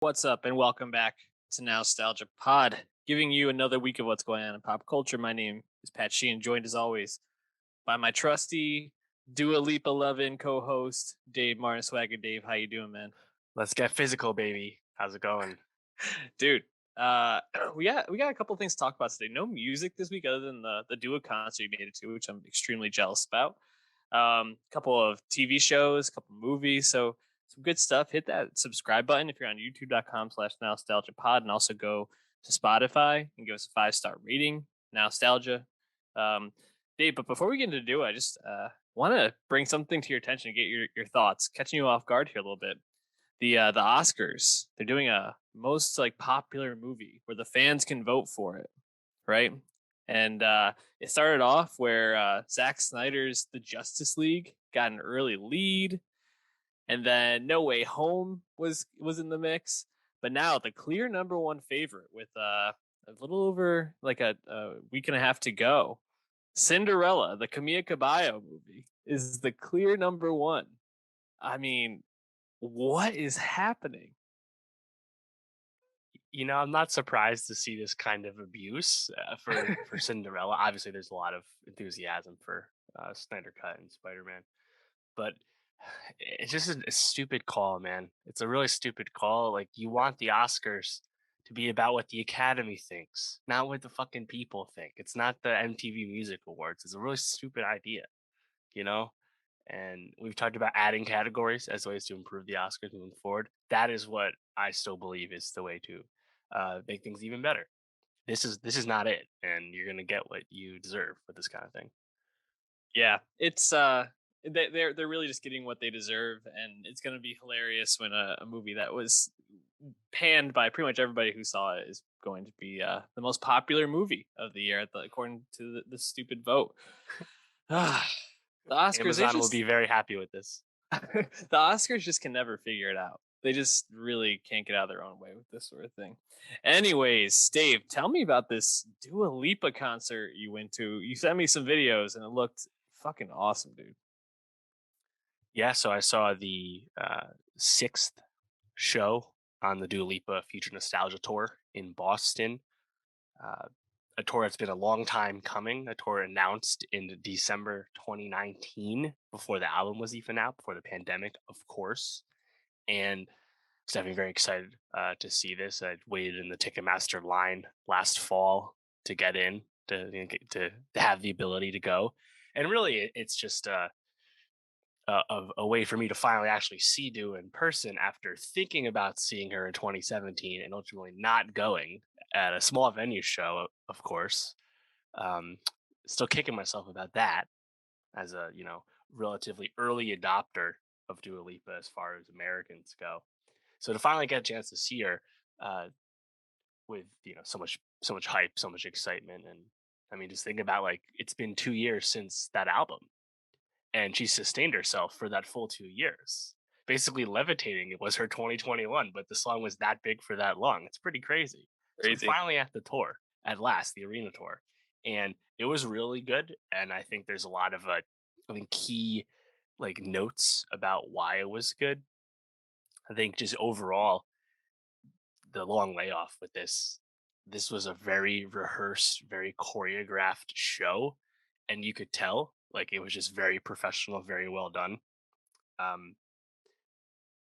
What's up, and welcome back to Nowstalgia Pod, giving you another week of what's going on in pop culture. My name is Pat Sheehan, joined as always by my trusty Dua Lipa loving co-host Dave Martin Swagger. Dave, how you doing, man? Let's get physical, baby. How's it going? Dude, we got a couple things to talk about today. No music this week other than the Dua concert you made it to, which I'm extremely jealous about. Couple of TV shows, a couple movies, so some good stuff. Hit that subscribe button if you're on youtube.com/nostalgia pod, and also go to Spotify and give us a 5-star rating. Nostalgia. Um, Dave, but before we get into do, I just want to bring something to your attention and get your thoughts, catching you off guard here a little bit. The Oscars, they're doing a most like popular movie where the fans can vote for it, right? And it started off where Zack Snyder's The Justice League got an early lead, and then No Way Home was in the mix. But now the clear number one favorite with a little over like a week and a half to go, Cinderella, the Camilla Cabello movie, is the clear number one. I mean, what is happening? I'm not surprised to see this kind of abuse for Cinderella. Obviously, there's a lot of enthusiasm for Snyder Cut and Spider-Man, but it's just a stupid call, man. It's a really stupid call. Like, you want the Oscars to be about what the Academy thinks, not what the fucking people think. It's not the MTV Music Awards. It's a really stupid idea, you know? And we've talked about adding categories as ways to improve the Oscars moving forward. That is what I still believe is the way to make things even better. This is not it, and you're gonna get what you deserve with this kind of thing. Yeah, it's they're really just getting what they deserve, and it's gonna be hilarious when a movie that was panned by pretty much everybody who saw it is going to be the most popular movie of the year, according to the stupid vote. the Oscars, they Amazon will just be very happy with this. the Oscars just can never figure it out. They just really can't get out of their own way with this sort of thing. Anyways, Dave, tell me about this Dua Lipa concert you went to. You sent me some videos and it looked fucking awesome, dude. Yeah, so I saw the sixth show on the Dua Lipa Future Nostalgia Tour in Boston. Uh, a tour that's been a long time coming. A tour announced in December 2019, before the album was even out, before the pandemic, of course. And was definitely very excited to see this. I waited in the Ticketmaster line last fall to get in to have the ability to go, and really it's just a way for me to finally actually see Dua in person after thinking about seeing her in 2017 and ultimately not going at a small venue show, of course. Um, Still kicking myself about that as a relatively early adopter of Dua Lipa as far as Americans go. So to finally get a chance to see her uh, with so much hype, so much excitement, and I mean, just think about, like, it's been 2 years since that album, and she sustained herself for that full 2 years. Basically, levitating. It was her 2021, but the song was that big for that long. It's pretty crazy. So I'm Crazy. finally at the tour at last, the arena tour, and it was really good. And I think there's a lot of I think key like notes about why it was good. I think just overall, the long layoff with this was a very rehearsed, very choreographed show, and you could tell like it was just very professional, very well done. Um,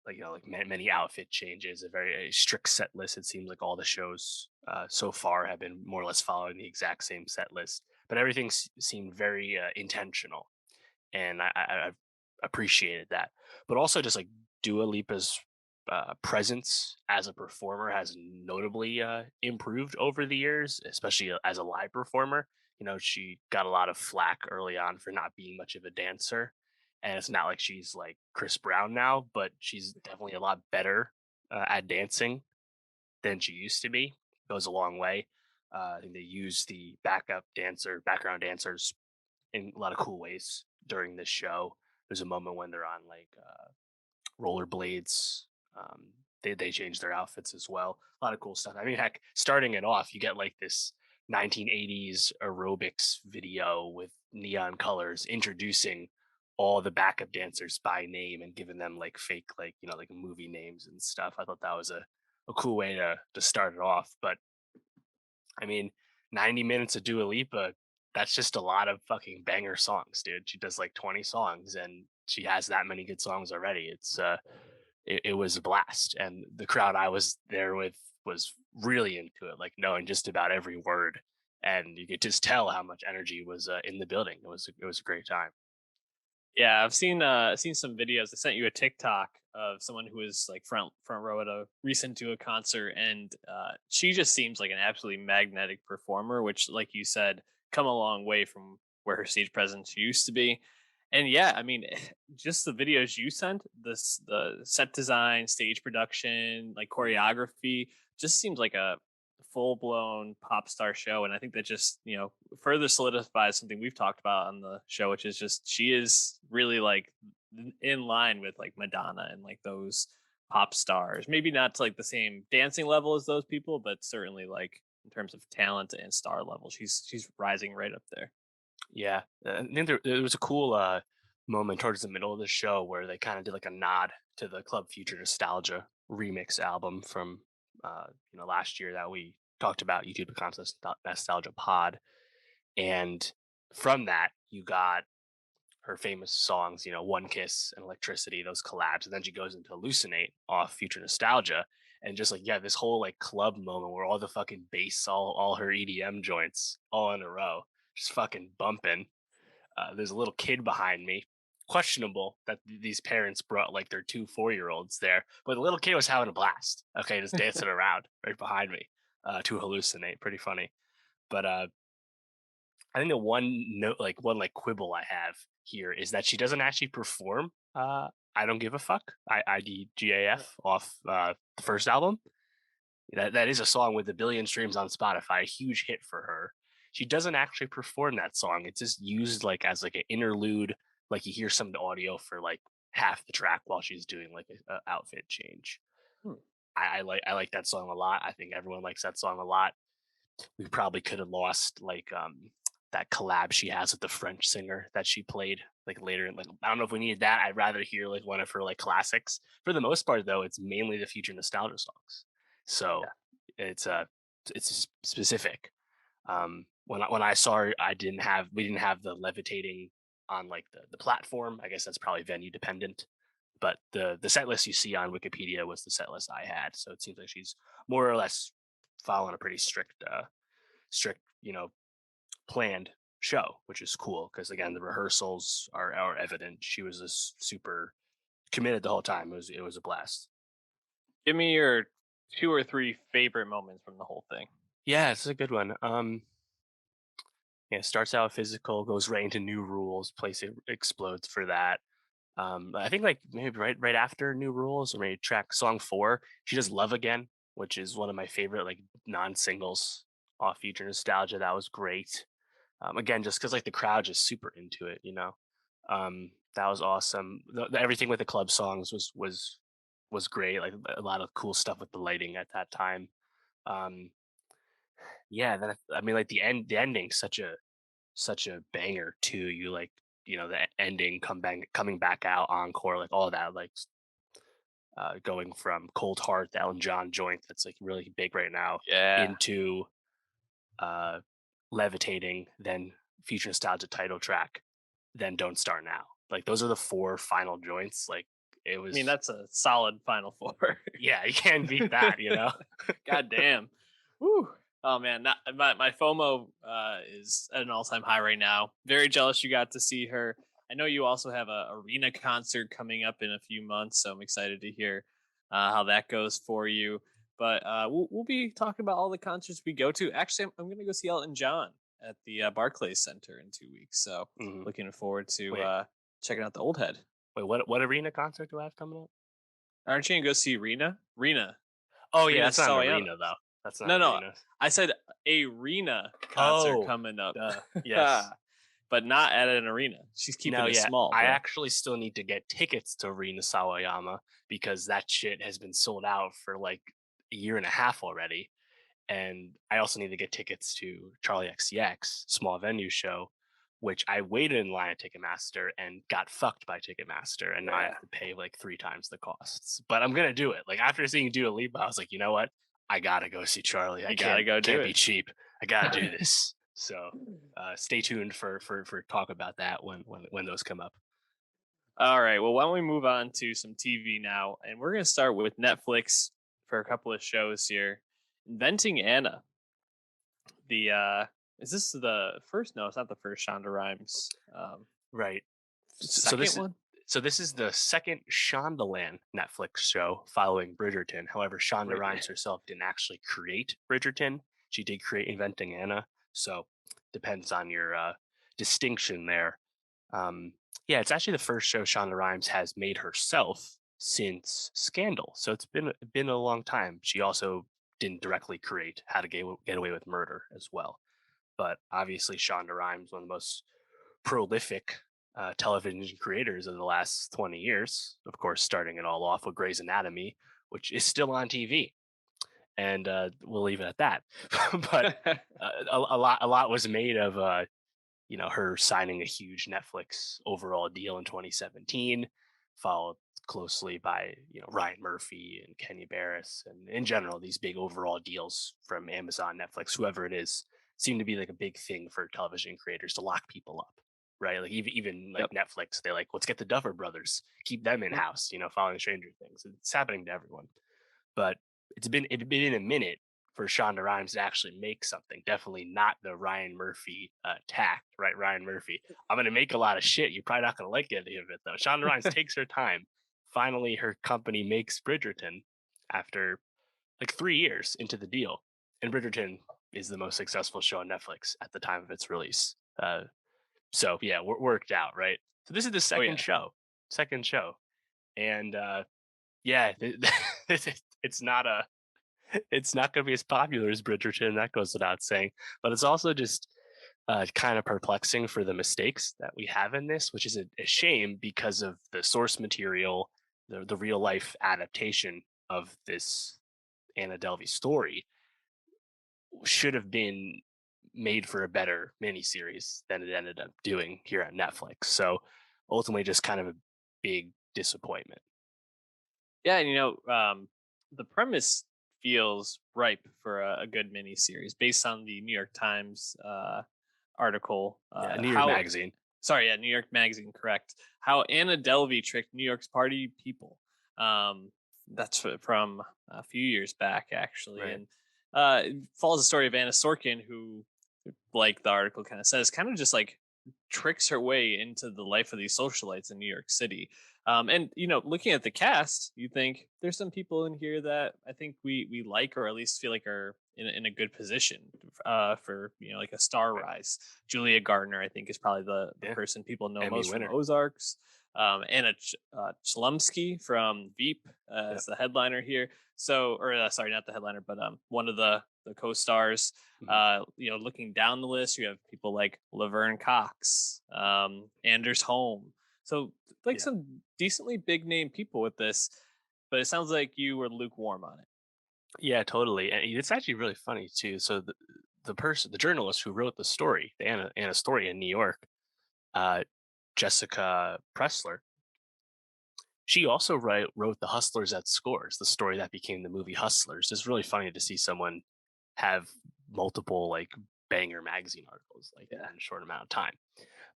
like like many outfit changes, a very strict set list. It seems like all the shows so far have been more or less following the exact same set list, but everything seemed very intentional, and I appreciated that. But also, just like Dua Lipa's presence as a performer has notably improved over the years, especially as a live performer. She got a lot of flack early on for not being much of a dancer, and it's not like she's like Chris Brown now, but she's definitely a lot better at dancing than she used to be. Goes a long way. I think they use the background dancers in a lot of cool ways during this show. There's a moment when they're on like rollerblades. They change their outfits as well. A lot of cool stuff. I mean, heck, starting it off, you get like this 1980s aerobics video with neon colors introducing all the backup dancers by name and giving them like fake like like movie names and stuff. I thought that was a a cool way to start it off. But I mean, 90 minutes of Dua Lipa, that's just a lot of fucking banger songs, dude. She does like 20 songs and she has that many good songs already. It was a blast. And the crowd I was there with was really into it, like knowing just about every word. And you could just tell how much energy was in the building. It was a great time. Yeah, I've seen some videos. I sent you a TikTok of someone who was like front row at a recent Dua concert, and she just seems like an absolutely magnetic performer. Which, like you said, come a long way from where her stage presence used to be. And yeah, I mean, just the videos you sent, the set design, stage production, like choreography, just seems like a full blown pop star show. And I think that just, further solidifies something we've talked about on the show, which is just she is really like in line with like Madonna and like those pop stars. Maybe not to like the same dancing level as those people, but certainly like in terms of talent and star level, she's rising right up there. Yeah, I think there was a cool moment towards the middle of the show where they kind of did like a nod to the Club Future Nostalgia remix album from last year that we talked about, YouTube Contest Nostalgia Pod, and from that you got her famous songs, One Kiss and Electricity, those collabs, and then she goes into Hallucinate off Future Nostalgia, and just like yeah, this whole like club moment where all the fucking bass, all her EDM joints all in a row, just fucking bumping. There's a little kid behind me. Questionable that these parents brought like their 2 4-year-olds there, but the little kid was having a blast. Okay, just dancing around right behind me to Hallucinate. Pretty funny. But I think the one like quibble I have here is that she doesn't actually perform. I don't give a fuck. IDGAF off the first album. That is a song with a billion streams on Spotify, a huge hit for her. She doesn't actually perform that song. It's just used like as like an interlude, like you hear some of the audio for like half the track while she's doing like a outfit change. Hmm. I like that song a lot. I think everyone likes that song a lot. We probably could have lost like that collab she has with the French singer that she played like later. Like I don't know if we needed that. I'd rather hear like one of her like classics. For the most part, though, it's mainly the future nostalgia songs. So it's specific. When I saw her, we didn't have the levitating on like the platform. I guess that's probably venue dependent. But the set list you see on Wikipedia was the set list I had. So it seems like she's more or less following a pretty strict, planned show, which is cool because again, the rehearsals are evident. She was just super committed the whole time. It was a blast. Give me your two or three favorite moments from the whole thing. Yeah, it's a good one. Yeah, starts out physical, goes right into new rules. Place explodes for that. I think like maybe right after new rules or maybe track song 4, she does love again, which is one of my favorite like non singles off Future Nostalgia. That was great. Again, just because like the crowd just super into it. That was awesome. Everything with the club songs was great. Like a lot of cool stuff with the lighting at that time. Um, yeah, then I mean, like the ending, such a banger too. You like the ending coming back out encore, like all that, like going from Cold Heart, the Elton John joint that's like really big right now, Yeah. into uh, Levitating, then Future Nostalgia title track, then Don't Start Now. Like those are the 4 final joints. Like it I mean, was, that's a solid Final Four. yeah, you can't beat that. God damn. Woo. Oh man, my FOMO is at an all time high right now. Very jealous you got to see her. I know you also have a arena concert coming up in a few months, so I'm excited to hear how that goes for you. But we'll be talking about all the concerts we go to. Actually, I'm going to go see Elton John at the Barclays Center in 2 weeks. So Mhm. looking forward to Wait, checking out the old head. wait, what arena concert do I have coming up? Aren't you gonna go see Rena? Oh yeah, Rena that's not an Sawayama. arena though. That's not No, an no, arena. I said arena concert Oh, coming up, yes. but not at an arena. She's No, keeping it yeah, small, I bro. actually still need to get tickets to Rina Sawayama because that shit has been sold out for like a year and a half already. And I also need to get tickets to Charlie XCX small venue show, which I waited in line at Ticketmaster and got fucked by Ticketmaster, and now I Yeah, have to pay like 3 times the costs. But I'm gonna do it. Like after seeing Dua Lipa, I was like, you know what? I gotta go see Charlie. I you gotta go do can't be it. cheap. I gotta do this. So stay tuned for talk about that when those come up. All right. Well, why don't we move on to some TV now? And we're going to start with Netflix for a couple of shows here. Inventing Anna. The is this the first? No, it's not the first Shonda Rhimes. Right. So Second this is one. the second Shondaland Netflix show following Bridgerton. However, Shonda Right. Rhimes herself didn't actually create Bridgerton. She did create Inventing Anna. So depends on your distinction there. Um, yeah, it's actually the first show Shonda Rhimes has made herself since Scandal. So it's been a long time. She also didn't directly create How to Get Away with Murder as well. But obviously, Shonda Rhimes, one of the most prolific television creators of the last 20 years. Of course, starting it all off with Grey's Anatomy, which is still on TV, and we'll leave it at that. But a lot was made of her signing a huge Netflix overall deal in 2017, followed closely by Ryan Murphy and Kenny Barris, and in general these big overall deals from Amazon, Netflix, whoever it is, seem to be like a big thing for television creators to lock people up, right? Like even like Yep. Netflix, they like let's get the Duffer Brothers, keep them in house, following Stranger Things. It's happening to everyone, but it's been a minute for Shonda Rhimes to actually make something. Definitely not the Ryan Murphy tact, right? Ryan Murphy, I'm going to make a lot of shit. You're probably not going to like any of it, though. Shonda Rhimes takes her time. Finally, her company makes Bridgerton after like 3 years into the deal. And Bridgerton is the most successful show on Netflix at the time of its release. So, yeah, worked out, right? So, this is the Oh yeah. second show. And yeah, it's not a it's not going to be as popular as Bridgerton. That goes without saying. But it's also just kind of perplexing for the mistakes that we have in this, which is a shame because of the source material, the real life adaptation of this Anna Delvey story should have been made for a better miniseries than it ended up doing here on Netflix. So ultimately, just kind of a big disappointment. Yeah, and the premise feels ripe for a good miniseries based on the New York Times article. Yeah, New York How Magazine. Sorry, yeah, New York Magazine, correct. How Anna Delvey tricked New York's party people. That's from a few years back, actually, Right. and it follows the story of Anna Sorkin, who, like the article kind of says, kind of just like tricks her way into the life of these socialites in New York City. And looking at the cast, you think there's some people in here that I think we like, or at least feel like are in a good position for like a star Right. rise. Julia Gardner, I think, is probably the Yeah. person people know Emmy most from winner. Ozarks. Anna Chlumsky from Veep Yep. is the headliner here. So, or sorry, not the headliner, but one of the co-stars. Mhm. Looking down the list, you have people like Laverne Cox, Anders Holm. So, like Yeah. some decently big name people with this, but it sounds like you were lukewarm on it. Yeah, totally. And it's actually really funny too. So the journalist who wrote the story, the Anna story in New York, uh, Jessica Pressler, she also wrote The Hustlers at Scores, the story that became the movie Hustlers. It's really funny to see someone have multiple like banger magazine articles like that Yeah. in a short amount of time.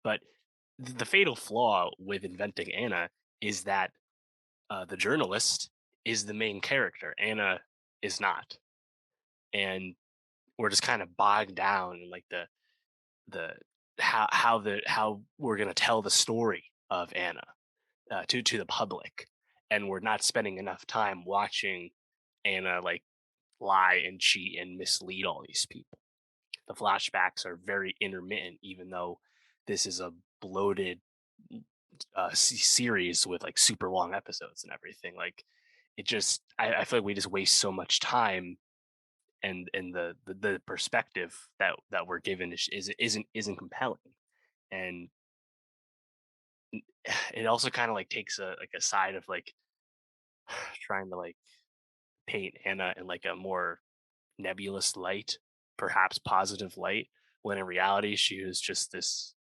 But the fatal flaw with Inventing Anna is that the journalist is the main character. Anna is not, and we're just kind of bogged down in like the how we're gonna tell the story of Anna to the public, and we're not spending enough time watching Anna like lie and cheat and mislead all these people. The flashbacks are very intermittent, even though this is a bloated series with like super long episodes and everything. Like it just, I feel like we just waste so much time, and the perspective that we're given isn't compelling, and it also kind of like takes a side of like trying to like paint Anna in like a more nebulous light, perhaps positive light, when in reality she was just this.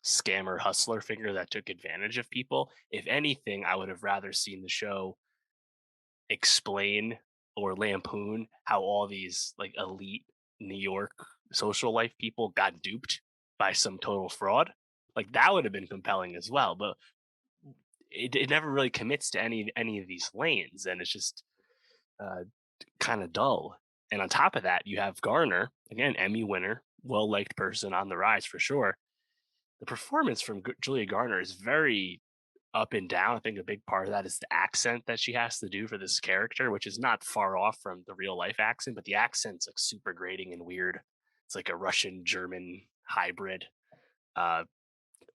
scammer hustler figure that took advantage of people. If anything, I would have rather seen the show explain or lampoon how all these like elite New York social life people got duped by some total fraud. Like that would have been compelling as well, but it never really commits to any of these lanes, and it's just uh, kind of dull. And on top of that, you have Garner, again, Emmy winner, well liked person on the rise for sure. The performance from Julia Garner is very up and down. I think a big part of that is the accent that she has to do for this character, which is not far off from the real life accent, but the accent's like super grating and weird. It's like a Russian German hybrid. Uh,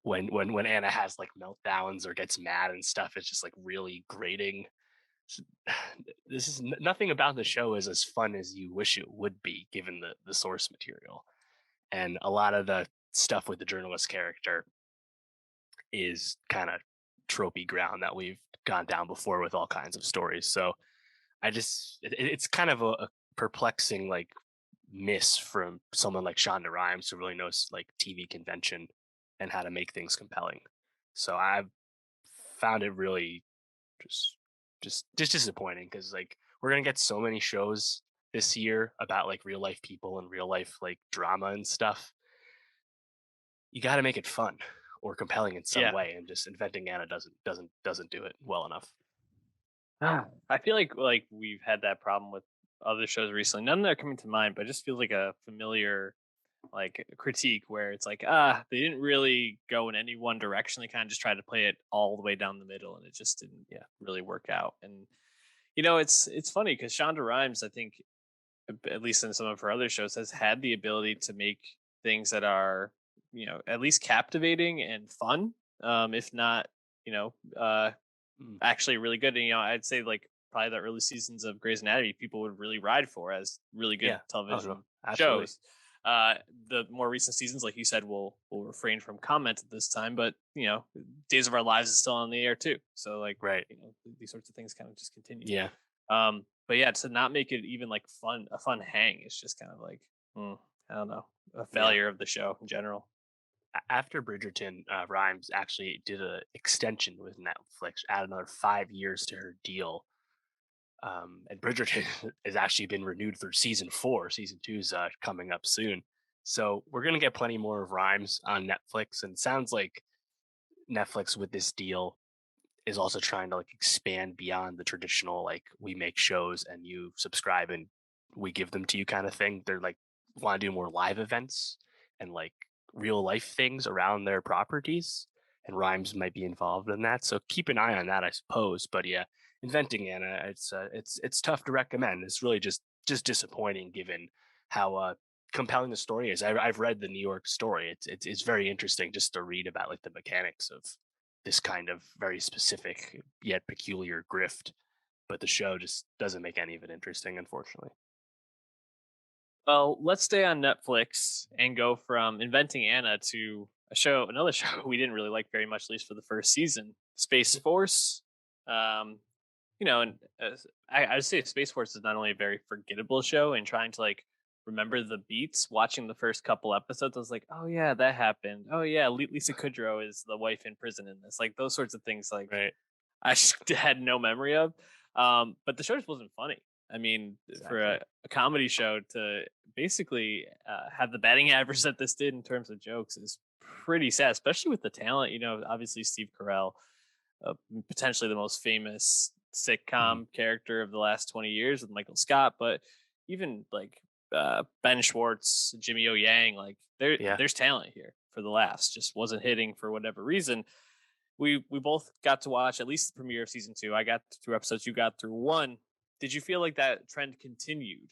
when Anna has like meltdowns or gets mad and stuff, it's just like really grating. This is nothing about the show is as fun as you wish it would be, given the source material, and a lot of the stuff with the journalist character is kind of tropey ground that we've gone down before with all kinds of stories. So it's kind of a perplexing like miss from someone like Shonda Rhimes who really knows like TV convention and how to make things compelling. So I've found it really just just disappointing because like we're gonna get so many shows this year about like real life people and real life like drama and stuff. You got to make it fun or compelling in some Yeah. way, and just inventing Anna doesn't do it well enough. I feel like we've had that problem with other shows recently. None that are coming to mind, but it just feels like a familiar like critique where it's like, they didn't really go in any one direction. They kind of just tried to play it all the way down the middle, and it just didn't Yeah, really work out. And it's funny because Shonda Rhimes, I think, at least in some of her other shows, has had the ability to make things that are at least captivating and fun, if not you know uh mm, actually really good. And I'd say like probably the early seasons of Grey's Anatomy, people would really ride for as really good yeah. Oh no, television absolutely. shows. The more recent seasons, like you said, will refrain from comment at this time, but Days of Our Lives is still on the air too. So like Right. these sorts of things kind of just continue. Yeah. But yeah, to not make it even like a fun hang, it's just kind of like I don't know, a Yeah. failure of the show in general. After Bridgerton, Rhimes actually did a extension with Netflix, add another 5 years to her deal. And Bridgerton has actually been renewed through season four. Season two is coming up soon. So we're gonna get plenty more of Rhimes on Netflix, and it sounds like Netflix with this deal is also trying to like expand beyond the traditional like we make shows and you subscribe and we give them to you kind of thing. They're like want to do more live events and like real life things around their properties, and Rhymes might be involved in that. So keep an eye on that, I suppose. But yeah, inventing Anna, it's tough to recommend. It's really just disappointing given how compelling the story is. I've read the New York story. It's very interesting just to read about like the mechanics of this kind of very specific yet peculiar grift, but the show just doesn't make any of it interesting, unfortunately. Well, let's stay on Netflix and go from Inventing Anna to another show we didn't really like very much, at least for the first season, Space Force. Um, and I'd say Space Force is not only a very forgettable show, and trying to like remember the beats, watching the first couple episodes, I was like, oh yeah, that happened. Oh yeah, Lisa Kudrow is the wife in prison in this. Like those sorts of things, like Right. I just had no memory of. But the show just wasn't funny. I mean, for Exactly. a comedy show to basically have the batting average that this did in terms of jokes is pretty sad, especially with the talent. Obviously Steve Carell, potentially the most famous Mhm. sitcom character of the last 20 years with Michael Scott, but even like Ben Schwartz, Jimmy O Yang, like Yeah. there's talent here for the laughs. Just wasn't hitting for whatever reason. We both got to watch at least the premiere of season two. I got through episodes. You got through one. Did you feel like that trend continued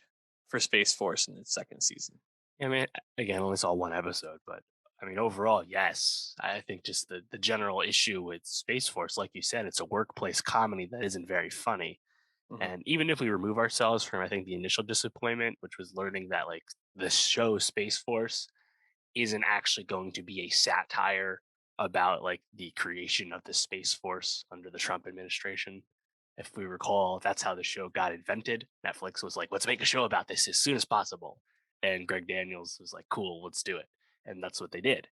for Space Force in its second season? I mean, again, only saw one episode, but I mean, overall, yes. I think just the general issue with Space Force, like you said, it's a workplace comedy that isn't very funny. Hmm. And even if we remove ourselves from, I think, the initial disappointment, which was learning that like the show Space Force isn't actually going to be a satire about like the creation of the Space Force under the Trump administration. If we recall, that's how the show got invented. Netflix was like, let's make a show about this as soon as possible. And Greg Daniels was like, cool, let's do it. And that's what they did.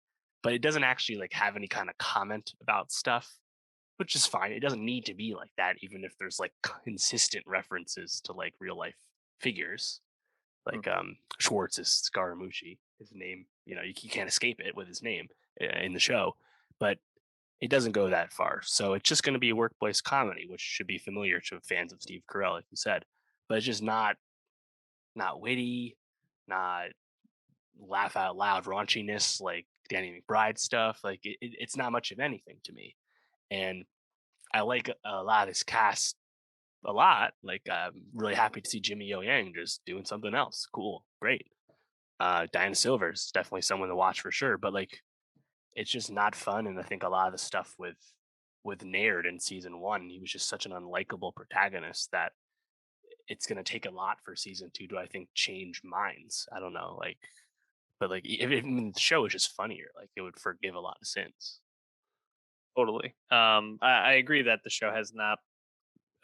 but it doesn't actually like have any kind of comment about stuff, which is fine. It doesn't need to be like that, even if there's like consistent references to like real life figures. Like Schwartz is Scaramucci, his name. You know, you can't escape it with his name in the show, but it doesn't go that far. So it's just going to be a workplace comedy, which should be familiar to fans of Steve Carell, like you said. But it's just not witty, not laugh out loud raunchiness like Danny McBride stuff. Like it's not much of anything to me. And I like a lot of this cast a lot. Like I'm really happy to see Jimmy Yo Yang just doing something else. Cool, great. Diana Silver's definitely someone to watch for sure. But like it's just not fun. And I think a lot of the stuff with Naird in season one, he was just such an unlikable protagonist that it's going to take a lot for season two to, I think, change minds. I don't know, like, but like if the show is just funnier, like it would forgive a lot of sins. Totally. I agree that the show has not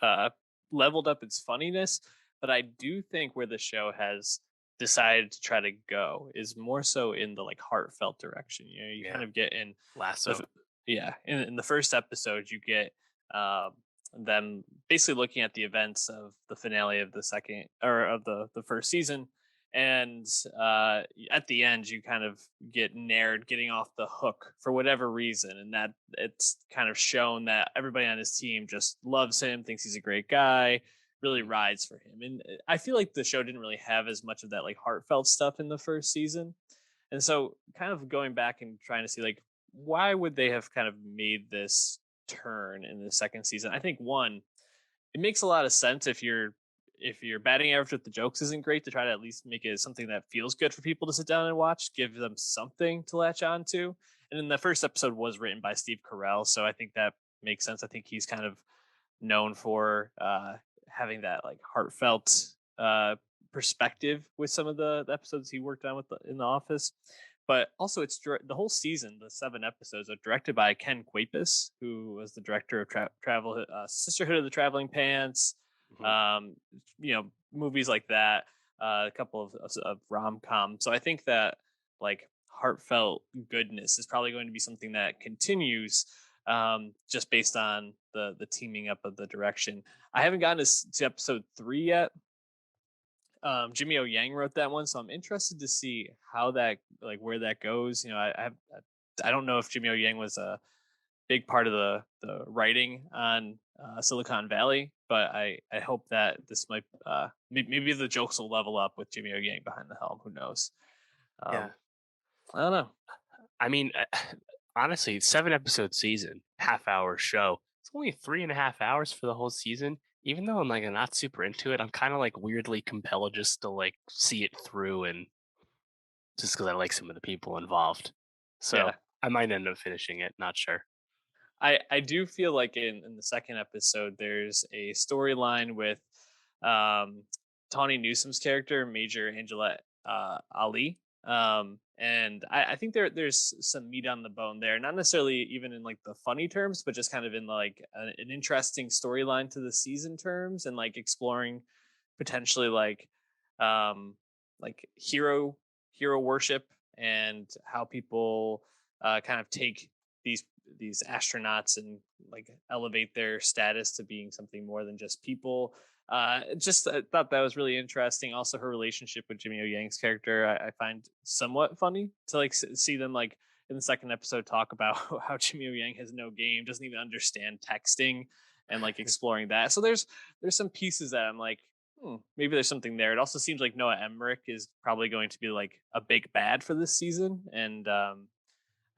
uh, leveled up its funniness, but I do think where the show has decided to try to go is more so in the like heartfelt direction. You know, you kind Yeah, of get in the Lasso. yeah in the first episode you get um, them basically looking at the events of the finale of the second or of the first season. And at the end, you kind of get Naird getting off the hook for whatever reason, and that it's kind of shown that everybody on his team just loves him, thinks he's a great guy, really Mhm. rides for him. And I feel like the show didn't really have as much of that like heartfelt stuff in the first season, and so kind of going back and trying to see like why would they have kind of made this turn in the second season. I think one, it makes a lot of sense if your batting average with the jokes isn't great to try to at least make it something that feels good for people to sit down and watch, give them something to latch on to. And then the first episode was written by Steve Carell, so I think that makes sense. I think he's kind of known for having that like heartfelt perspective with some of the episodes he worked on in the Office. But also, the whole season, the 7 episodes, are directed by Ken Kwapis, who was the director of Travel Sisterhood of the Traveling Pants, Mhm. um, movies like that, a couple of rom com. So I think that like heartfelt goodness is probably going to be something that continues, just based on the teaming up of the direction. I haven't gotten to episode 3 yet. Jimmy O Yang wrote that one, so I'm interested to see how that like where that goes. You know, I don't know if Jimmy O Yang was a big part of the writing on Silicon Valley, but I hope that this might maybe the jokes will level up with Jimmy O Yang behind the helm. Who knows? Yeah, Um, I don't know. I mean, honestly, 7 episode season, half-hour show. It's only 3.5 hours for the whole season. Even though I'm like not super into it, I'm kind of like weirdly compelled just to like see it through, and just because I like some of the people involved. So Yeah, I might end up finishing it. Not sure. I do feel like in the second episode there's a storyline with um Tawny Newsom's character, Major Angela Ali. And I think there's some meat on the bone there, not necessarily even in like the funny terms, but just kind of in like an interesting storyline to the season terms, and like exploring potentially um like hero worship, and how people kind of take these these astronauts and like elevate their status to being something more than just people. Just I thought that was really interesting. Also, her relationship with Jimmy O Yang's character, I find somewhat funny to like see them like in the second episode talk about how Jimmy O Yang has no game, doesn't even understand texting, and like exploring that. So there's some pieces that I'm like, maybe there's something there. It also seems like Noah Emmerich is probably going to be like a big bad for this season, and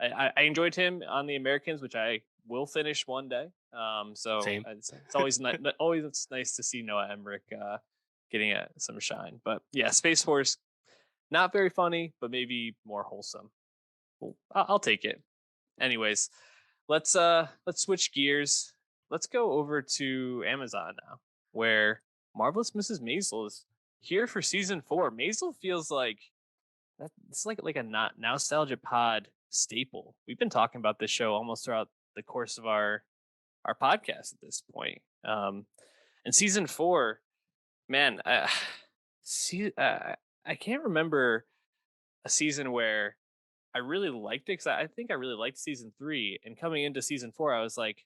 I enjoyed him on the Americans, which I will finish one day. So Same. it's always always it's nice to see Noah Emmerich getting some shine. But yeah, Space Force, not very funny, but maybe more wholesome. Cool. I'll take it. Anyways, let's switch gears. Let's go over to Amazon now, where Marvelous Mrs. Maisel is here for season 4. Maisel feels like it's like a not nostalgia pod staple. We've been talking about this show almost throughout the course of our podcast at this point. And season 4, man, see, I can't remember a season where I really liked it because I think I really liked season 3, and coming into season 4, I was like,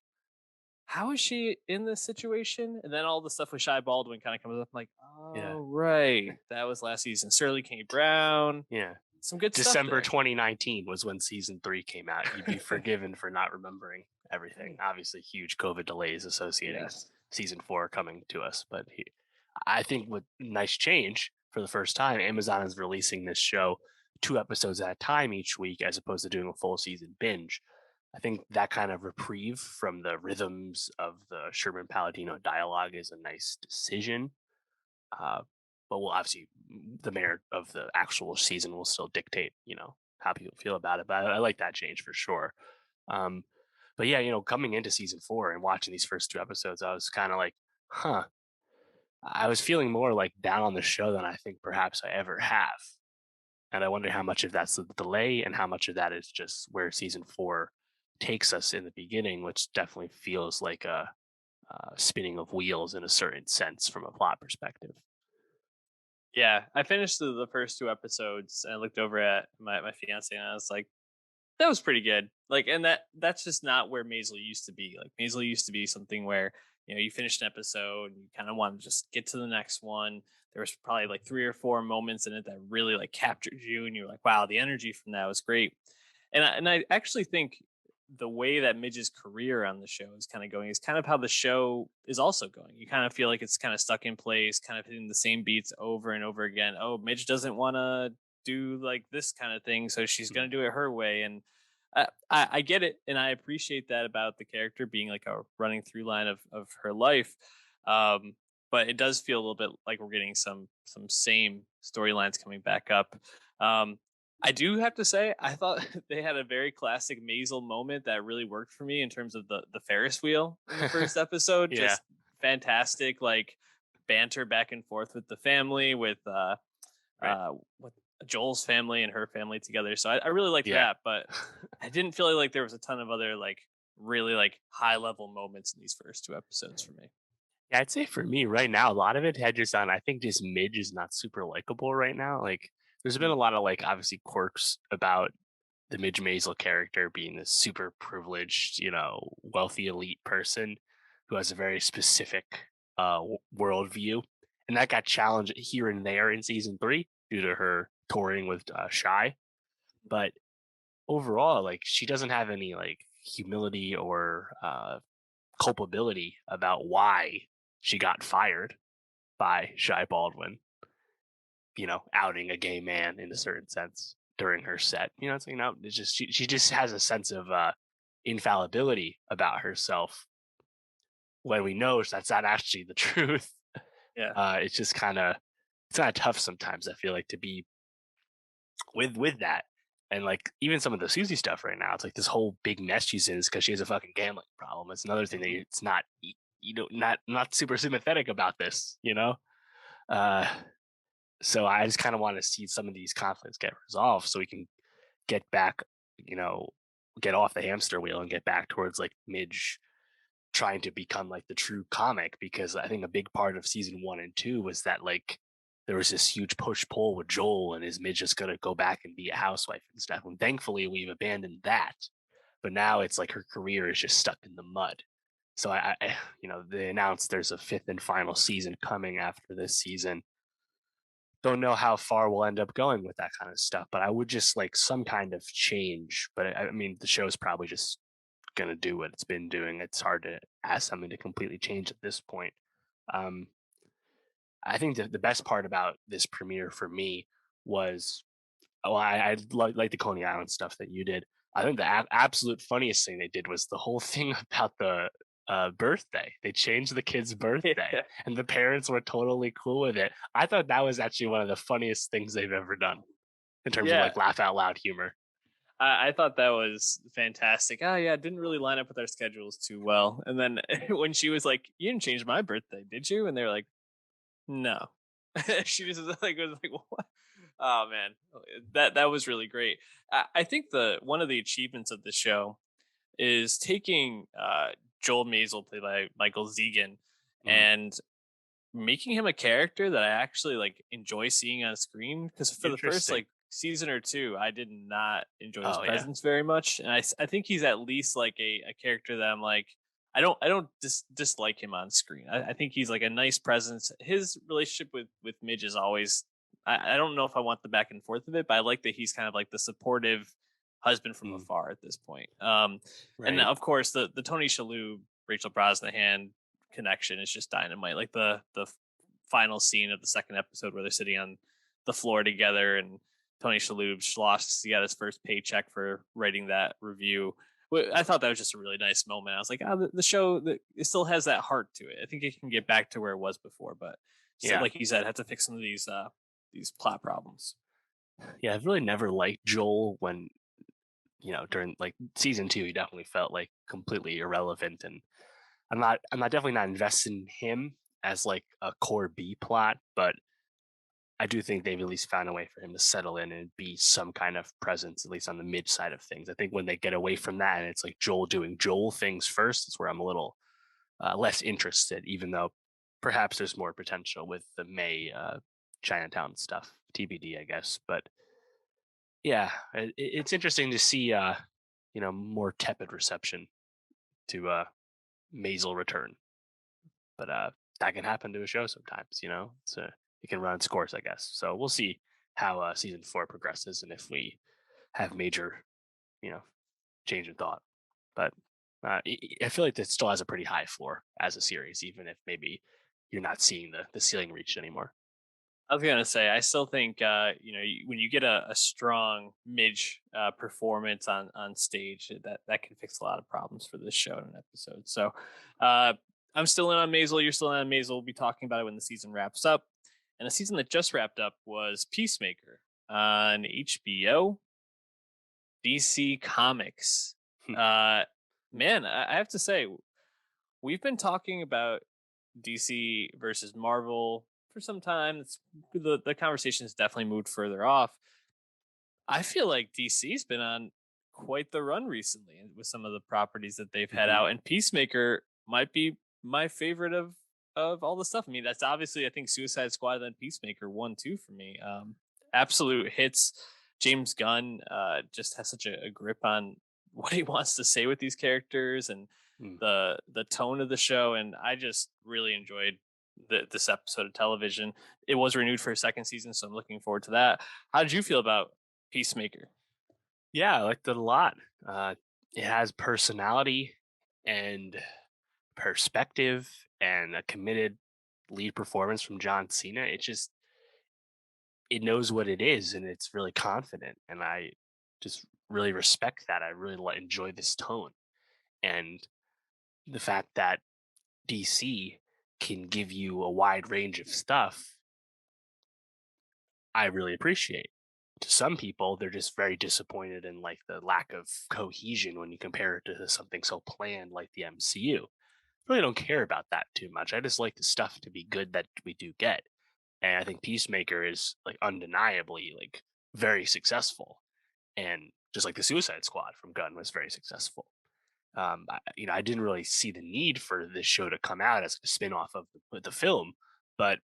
"How is she in this situation?" And then all the stuff with Shy Baldwin kinda comes up, I'm like, Yeah. "Oh, right, that was last season." Shirley K. Brown, Yeah. some good stuff December there. 2019 was when season 3 came out. You'd be forgiven for not remembering everything. Dang. Obviously, huge COVID delays associating Yes. season 4 coming to us. But I think with nice change for the first time, Amazon is releasing this show 2 episodes at a time each week as opposed to doing a full season binge. I think that kind of reprieve from the rhythms of the Sherman Palladino dialogue is a nice decision. Uh, but we'll obviously the merit of the actual season will still dictate, how people feel about it. But I like that change for sure. Um, but yeah, coming into season 4 and watching these first 2 episodes, I was kind of like, huh. I was feeling more like down on the show than I think perhaps I ever have. And I wonder how much of that's the delay and how much of that is just where season 4 takes us in the beginning, which definitely feels like a spinning of wheels in a certain sense from a plot perspective. Yeah, I finished the first 2 episodes, and I looked over at my fiance, and I was like, that was pretty good. Like, and that's just not where Maisel used to be. Like, Maisel used to be something where, you finished an episode and you kind of want to just get to the next one. There was probably like 3 or 4 moments in it that really like captured you, and you're like, wow, the energy from that was great. And I actually think the way that Midge's career on the show is kind of going is kind of how the show is also going. You kind of feel like it's kind of stuck in place, kind of hitting the same beats over and over again. Oh, Midge doesn't want to do like this kind of thing, so she's Mm. going to do it her way. And I get it, and I appreciate that about the character being like a running through line of her life. Um, but it does feel a little bit like we're getting some same storylines coming back up. Um, I do have to say, I thought they had a very classic Maisel moment that really worked for me in terms of the Ferris wheel in the first episode. Yeah, Just fantastic, like banter back and forth with the family, with right. what Joel's family and her family together. So I really liked Yeah. that, but I didn't feel like there was a ton of other like really like high level moments in these first 2 episodes for me. Yeah, I'd say for me right now, a lot of it hedges on I think just Midge is not super likable right now. Like there's been Mm. a lot of like obviously quirks about the Midge Maisel character being this super privileged, wealthy elite person who has a very specific worldview. And that got challenged here and there in season 3 due to her touring with Shy. But overall, like she doesn't have any like humility or culpability about why she got fired by Shy Baldwin, outing a gay man in a certain sense during her set. It's like, it's just she just has a sense of infallibility about herself when we know that's not actually the truth. Yeah. It's just kind of tough sometimes. I feel like to be with that. And like even some of the Susie stuff right now, it's like this whole big mess she's in is because she has a fucking gambling problem. It's another thing that Mhm. it's not not super sympathetic about this. Uh, so I just kind of want to see some of these conflicts get resolved so we can get back, you know, get off the hamster wheel and get back towards like Midge trying to become like the true comic because I think a big part of season 1 and 2 was that like there was this huge push pull with Joel and is Midge just gonna go back and be a housewife and stuff. And thankfully we've abandoned that. But now it's like her career is just stuck in the mud. So they announced there's a fifth and final season coming after this season. Don't know how far we'll end up going with that kind of stuff, but I would just like some kind of change. But I mean, the show's probably just gonna do what it's been doing. It's hard to ask something to completely change at this point. Um, I think the best part about this premiere for me was, like the Coney Island stuff that you did. I think the absolute funniest thing they did was the whole thing about the birthday. They changed the kid's birthday, Yeah. and the parents were totally cool with it. I thought that was actually one of the funniest things they've ever done in terms of Yeah. like laugh out loud humor. I thought that was fantastic. Oh yeah, it didn't really line up with our schedules too well. And then when she was like, "You didn't change my birthday, did you?" And they're like, "No." She just was like, "What?" Oh man, that was really great. I think the one of the achievements of the show is taking Joel Maisel, played by Michael Zegan, Mm, and making him a character that I actually like enjoy seeing on screen. Because for the first interesting. like season or two, I did not enjoy his Oh yeah. presence very much, and I think he's at least like a character that I'm like, I don't dislike him on screen. I think he's like a nice presence. His relationship with Midge is always, I don't know if I want the back and forth of it, but I like that he's kind of like the supportive husband from Mm, afar at this point. And right. of course the Tony Shalhoub Rachel Brosnahan connection is just dynamite. Like the final scene of the second episode where they're sitting on the floor together, and Tony Shalhoub schloss, he got his first paycheck for writing that review. I thought that was just a really nice moment. I was like, oh, the show that it still has that heart to it. I think it can get back to where it was before, but still, Yeah. like you said, have to fix some of these plot problems. Yeah. I've really never liked Joel when, during like season 2, he definitely felt like completely irrelevant. And I'm not definitely not invested in him as like a core B plot, but I do think they've at least found a way for him to settle in and be some kind of presence, at least on the mid side of things. I think when they get away from that and it's like Joel doing Joel things first, it's where I'm a little less interested, even though perhaps there's more potential with the May Chinatown stuff. TBD, I guess. But yeah, it's interesting to see, more tepid reception to Maisel return. But that can happen to a show sometimes, it can run its course, I guess. So we'll see how season 4 progresses and if we have major, you know, change of thought. But I feel like it still has a pretty high floor as a series, even if maybe you're not seeing the ceiling reached anymore. I was gonna say, I still think when you get a strong Midge performance on stage, that can fix a lot of problems for this show in an episode. So uh, I'm still in on Maisel. You're still in on Maisel. We'll be talking about it when the season wraps up. And the season that just wrapped up was Peacemaker on HBO, DC Comics. Hmm. Uh, Man, I have to say, we've been talking about DC versus Marvel for some time. The conversation has definitely moved further off. I feel like DC's been on quite the run recently with some of the properties that they've had Mhm. out, and Peacemaker might be my favorite of all the stuff. I mean, that's obviously, I think, Suicide Squad, then Peacemaker 1, 2 for me. Absolute hits. James Gunn just has such a grip on what he wants to say with these characters and Mm. the tone of the show, and I just really enjoyed this episode of television. It was renewed for a second season, so I'm looking forward to that. How did you feel about Peacemaker? Yeah, I liked it a lot. It has personality and perspective and a committed lead performance from John Cena. It knows what it is and it's really confident. And I just really respect that. I really enjoy this tone. And the fact that DC can give you a wide range of stuff, I really appreciate. To some people, they're just very disappointed in like the lack of cohesion when you compare it to something so planned like the MCU. Really don't care about that too much. I just like the stuff to be good that we do get. And I think Peacemaker is like undeniably like very successful. And just like the Suicide Squad from Gunn was very successful. I didn't really see the need for this show to come out as a spin-off of the film, but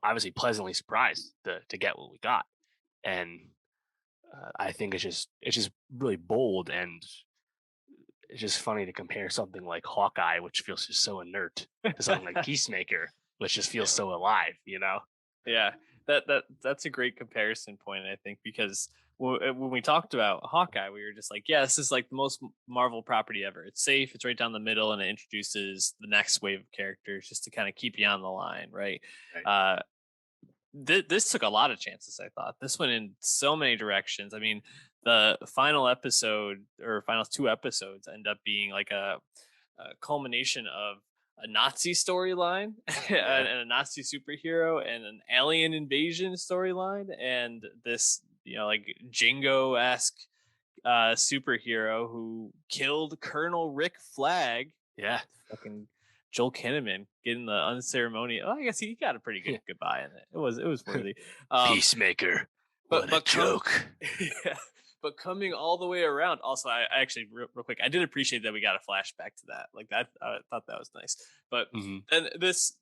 obviously pleasantly surprised to get what we got. And I think it's just really bold, and it's just funny to compare something like Hawkeye, which feels just so inert, to something like Peacemaker, which just feels so alive. Yeah, that's a great comparison point, I think, because when we talked about Hawkeye, we were just like, yeah, this is like the most Marvel property ever. It's safe, it's right down the middle, and it introduces the next wave of characters just to kind of keep you on the line, right? Right. Uh, this took a lot of chances. I thought this went in so many directions. I mean, the final episode or final two episodes end up being like a culmination of a Nazi storyline and Yeah. a Nazi superhero and an alien invasion storyline and this like Jingo esque superhero who killed Colonel Rick Flag. Yeah. Fucking Joel Kinnaman getting the unceremonious. Oh, I guess he got a pretty good goodbye in it. It was worthy. Um, Peacemaker. but What a but come joke. yeah, but coming all the way around. Also, I actually real quick, I did appreciate that we got a flashback to that. Like that, I thought that was nice. But Hmm. then this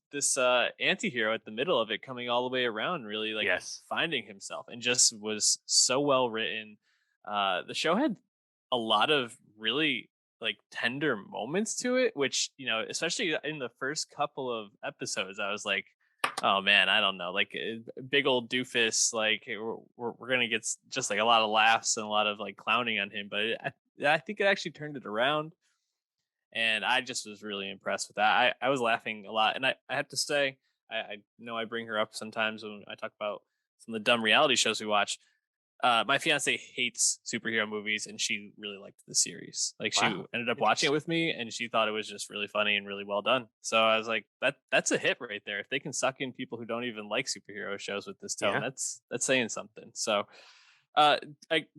anti-hero at the middle of it coming all the way around, really like Yes. finding himself, and just was so well written. The show had a lot of really like tender moments to it, which, especially in the first couple of episodes, I was like, oh man, I don't know, like big old doofus, like we're gonna get just like a lot of laughs and a lot of like clowning on him, but I think it actually turned it around, and I just was really impressed with that. I was laughing a lot, and I have to say, I know I bring her up sometimes when I talk about some of the dumb reality shows we watch. My fiance hates superhero movies, and she really liked the series. Like, she Wow. ended up watching it Interesting. with me, and she thought it was just really funny and really well done. So I was like, that's a hit right there. If they can suck in people who don't even like superhero shows with this tone, Yeah. that's saying something. So,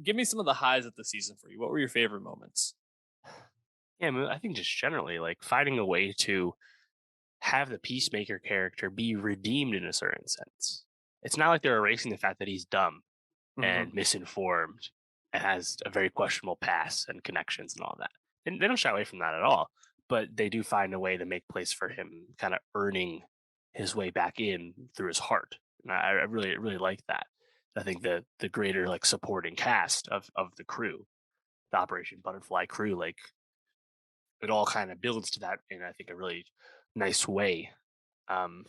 give me some of the highs of the season for you. What were your favorite moments? Yeah. I mean, I think just generally, like finding a way to have the Peacemaker character be redeemed in a certain sense. It's not like they're erasing the fact that he's dumb Hmm. and misinformed and has a very questionable past and connections and all that. And they don't shy away from that at all. But they do find a way to make place for him kind of earning his way back in through his heart. And I really like that. I think the greater like supporting cast of the crew, the Operation Butterfly crew, like it all kind of builds to that in I think a really nice way. Um,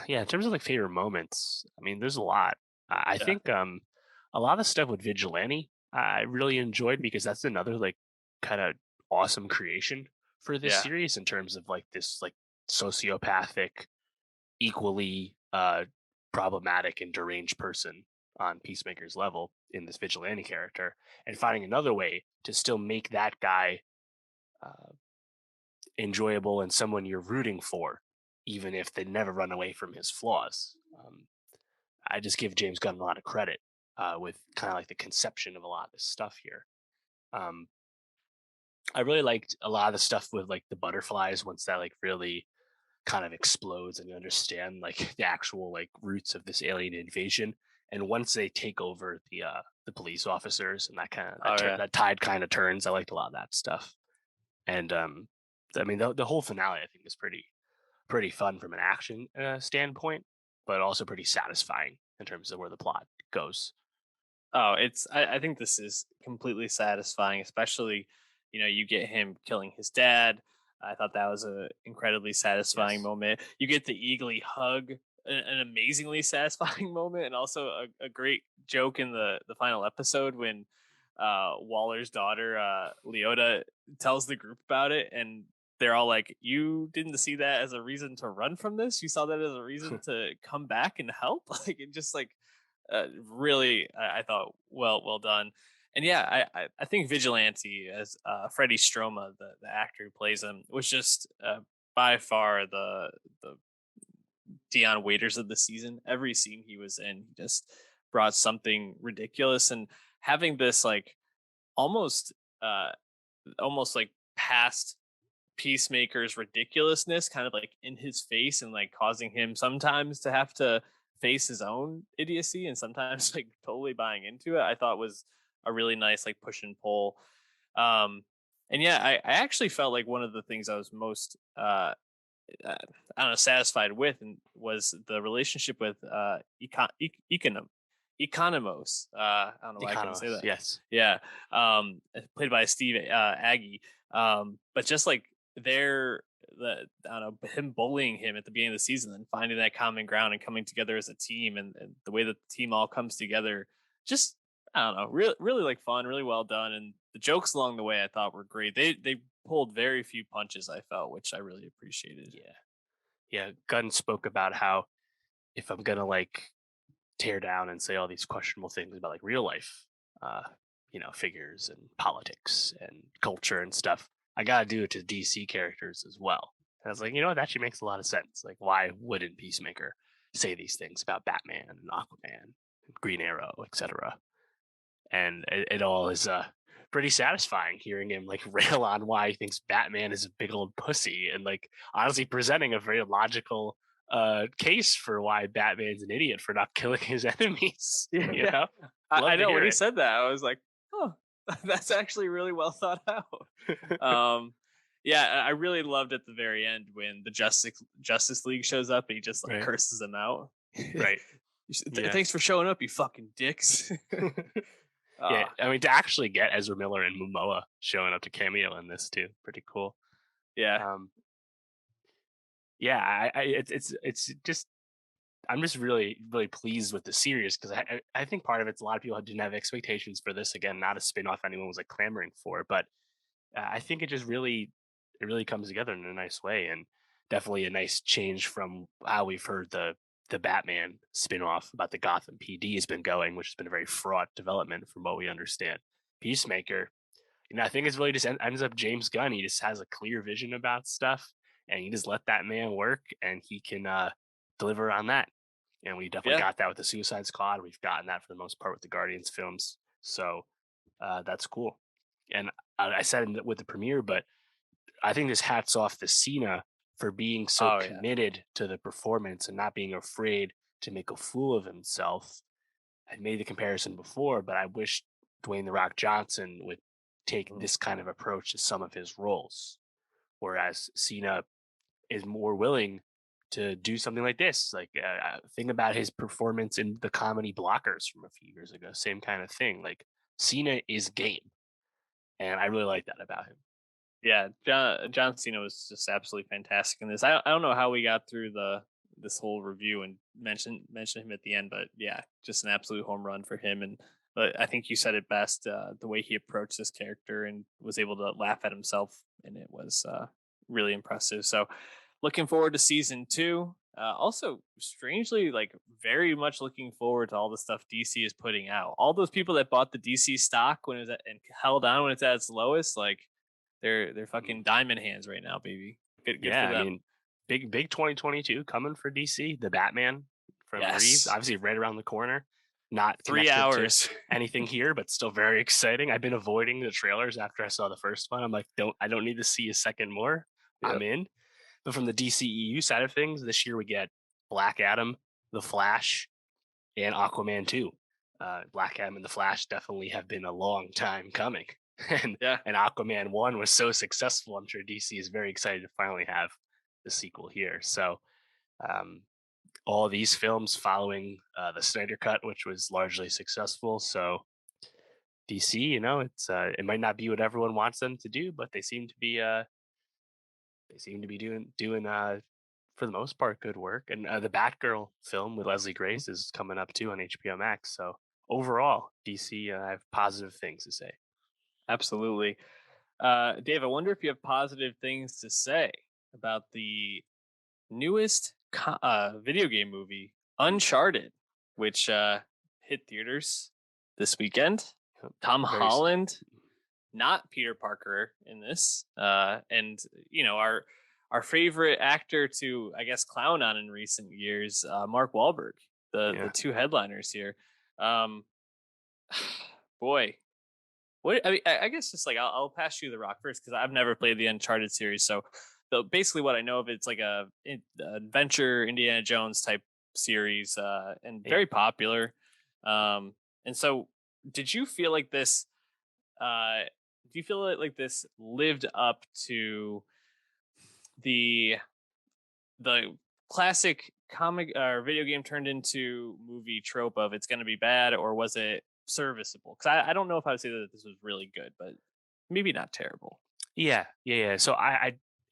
yeah, in terms of like favorite moments, I mean, there's a lot. I Yeah, think a lot of stuff with Vigilante I really enjoyed because that's another like kind of awesome creation for this yeah. series in terms of like this like sociopathic, equally problematic and deranged person on Peacemaker's level in this Vigilante character, and finding another way to still make that guy uh, enjoyable and someone you're rooting for, even if they never run away from his flaws. I just give James Gunn a lot of credit with kind of like the conception of a lot of this stuff here. Um, I really liked a lot of the stuff with like the butterflies once that like really kind of explodes and you understand like the actual like roots of this alien invasion. And once they take over the police officers and that kind of Oh yeah. that tide kind of turns, I liked a lot of that stuff. And I mean the whole finale I think is pretty fun from an action standpoint, but also pretty satisfying in terms of where the plot goes. Oh, I think this is completely satisfying, especially, you get him killing his dad. I thought that was a incredibly satisfying Yes. moment. You get the eagly hug, an amazingly satisfying moment, and also a great joke in the final episode when Waller's daughter, Leota, tells the group about it, and they're all like, "You didn't see that as a reason to run from this. You saw that as a reason to come back and help." Like, it just like, really, I thought, well done. And yeah, I think Vigilante as Freddie Stroma, the actor who plays him, was just by far the Dion Waiters of the season. Every scene he was in, he just brought something ridiculous, and having this like almost uh almost like past Peacemaker's ridiculousness kind of like in his face, and like causing him sometimes to have to face his own idiocy, and sometimes like totally buying into it, I thought was a really nice like push and pull. Um and yeah, I actually felt like one of the things I was most I don't know, satisfied with, and was the relationship with Economos. I don't know why I couldn't say Economist, that. yes. Yeah, played by Steve Aggie. But just like I don't know, him bullying him at the beginning of the season, and finding that common ground and coming together as a team, and the way that the team all comes together, just, I don't know, really like fun, really well done, and the jokes along the way I thought were great. They pulled very few punches, I felt, which I really appreciated. Yeah. Yeah. Gunn spoke about how if I'm gonna like tear down and say all these questionable things about like real life, uh, figures and politics and culture and stuff, I gotta do it to DC characters as well. And I was like, you know what, that actually makes a lot of sense. Like, why wouldn't Peacemaker say these things about Batman and Aquaman, Green Arrow, etc.? And it all is pretty satisfying hearing him like rail on why he thinks Batman is a big old pussy and like honestly presenting a very logical case for why Batman's an idiot for not killing his enemies. You Yeah, know, I love to know when hear he it. said that, I was like, "Oh, that's actually really well thought out." Um, yeah, I really loved at the very end when the Justice League shows up and he just like Right, curses them out. right, yeah. Thanks for showing up, you fucking dicks. Yeah, Ah, I mean, to actually get Ezra Miller and Momoa showing up to cameo in this too, pretty cool. yeah, Um, yeah, it's just I'm just really really pleased with the series because I think part of it's a lot of people didn't have expectations for this. Again, not a spin-off anyone was like clamoring for, but I think it really comes together in a nice way, and definitely a nice change from how we've heard the Batman spin-off about the Gotham PD has been going, which has been a very fraught development from what we understand. Peacemaker, I think it's really just ends up James Gunn. He just has a clear vision about stuff, and you just let that man work, and he can deliver on that. And we definitely yeah, got that with the Suicide Squad. We've gotten that for the most part with the Guardians films, so that's cool. And I said with the premiere, but I think this hats off to Cena for being so oh yeah, committed to the performance and not being afraid to make a fool of himself. I made the comparison before, but I wish Dwayne the Rock Johnson would take mm, this kind of approach to some of his roles, whereas Cena is more willing to do something like this. Like, think about his performance in the comedy Blockers from a few years ago. Same kind of thing. Like, Cena is game, and I really like that about him. yeah. John Cena was just absolutely fantastic in this. I don't know how we got through the this whole review and mention him at the end, but yeah, just an absolute home run for him. And but I think you said it best. The way he approached this character and was able to laugh at himself, and it was really impressive. So looking forward to season two. Also, strangely, like very much looking forward to all the stuff DC is putting out. All those people that bought the DC stock when it was at, and held on when it's at its lowest, like they're Mm. fucking diamond hands right now, baby. Good for Yeah, I them. mean, big 2022 coming for DC. The Batman from Reeves, Yes, obviously right around the corner. Not 3 connected to hours. anything here, but still very exciting. I've been avoiding the trailers after I saw the first one. I'm like, I don't need to see a second more. I'm Yep. in. But from the DCEU side of things, this year we get Black Adam, The Flash, and Aquaman 2. Black Adam and The Flash definitely have been a long time coming. and Yeah. and Aquaman 1 was so successful. I'm sure DC is very excited to finally have the sequel here. So, um, all these films following the Snyder Cut, which was largely successful. So, DC, it might not be what everyone wants them to do, but they seem to be doing for the most part good work. And the Batgirl film with Leslie Grace is coming up too on HBO Max. So overall, DC, I have positive things to say. Absolutely. Dave, I wonder if you have positive things to say about the newest video game movie, Mm, Uncharted, which hit theaters this weekend. yep, Tom very s- Holland, not Peter Parker in this, and our favorite actor to I guess clown on in recent years, Mark Wahlberg, the yeah. two headliners here. Um, boy, what I mean, I guess just like I'll pass you the rock first because I've never played the Uncharted series. So, basically, what I know of it's like adventure Indiana Jones type series, and Yeah. very popular. And so, did you feel like this? Uh, do you feel like this lived up to the the classic comic or video game turned into movie trope of it's going to be bad, or was it serviceable? Because I don't know if I would say that this was really good, but maybe not terrible. Yeah. So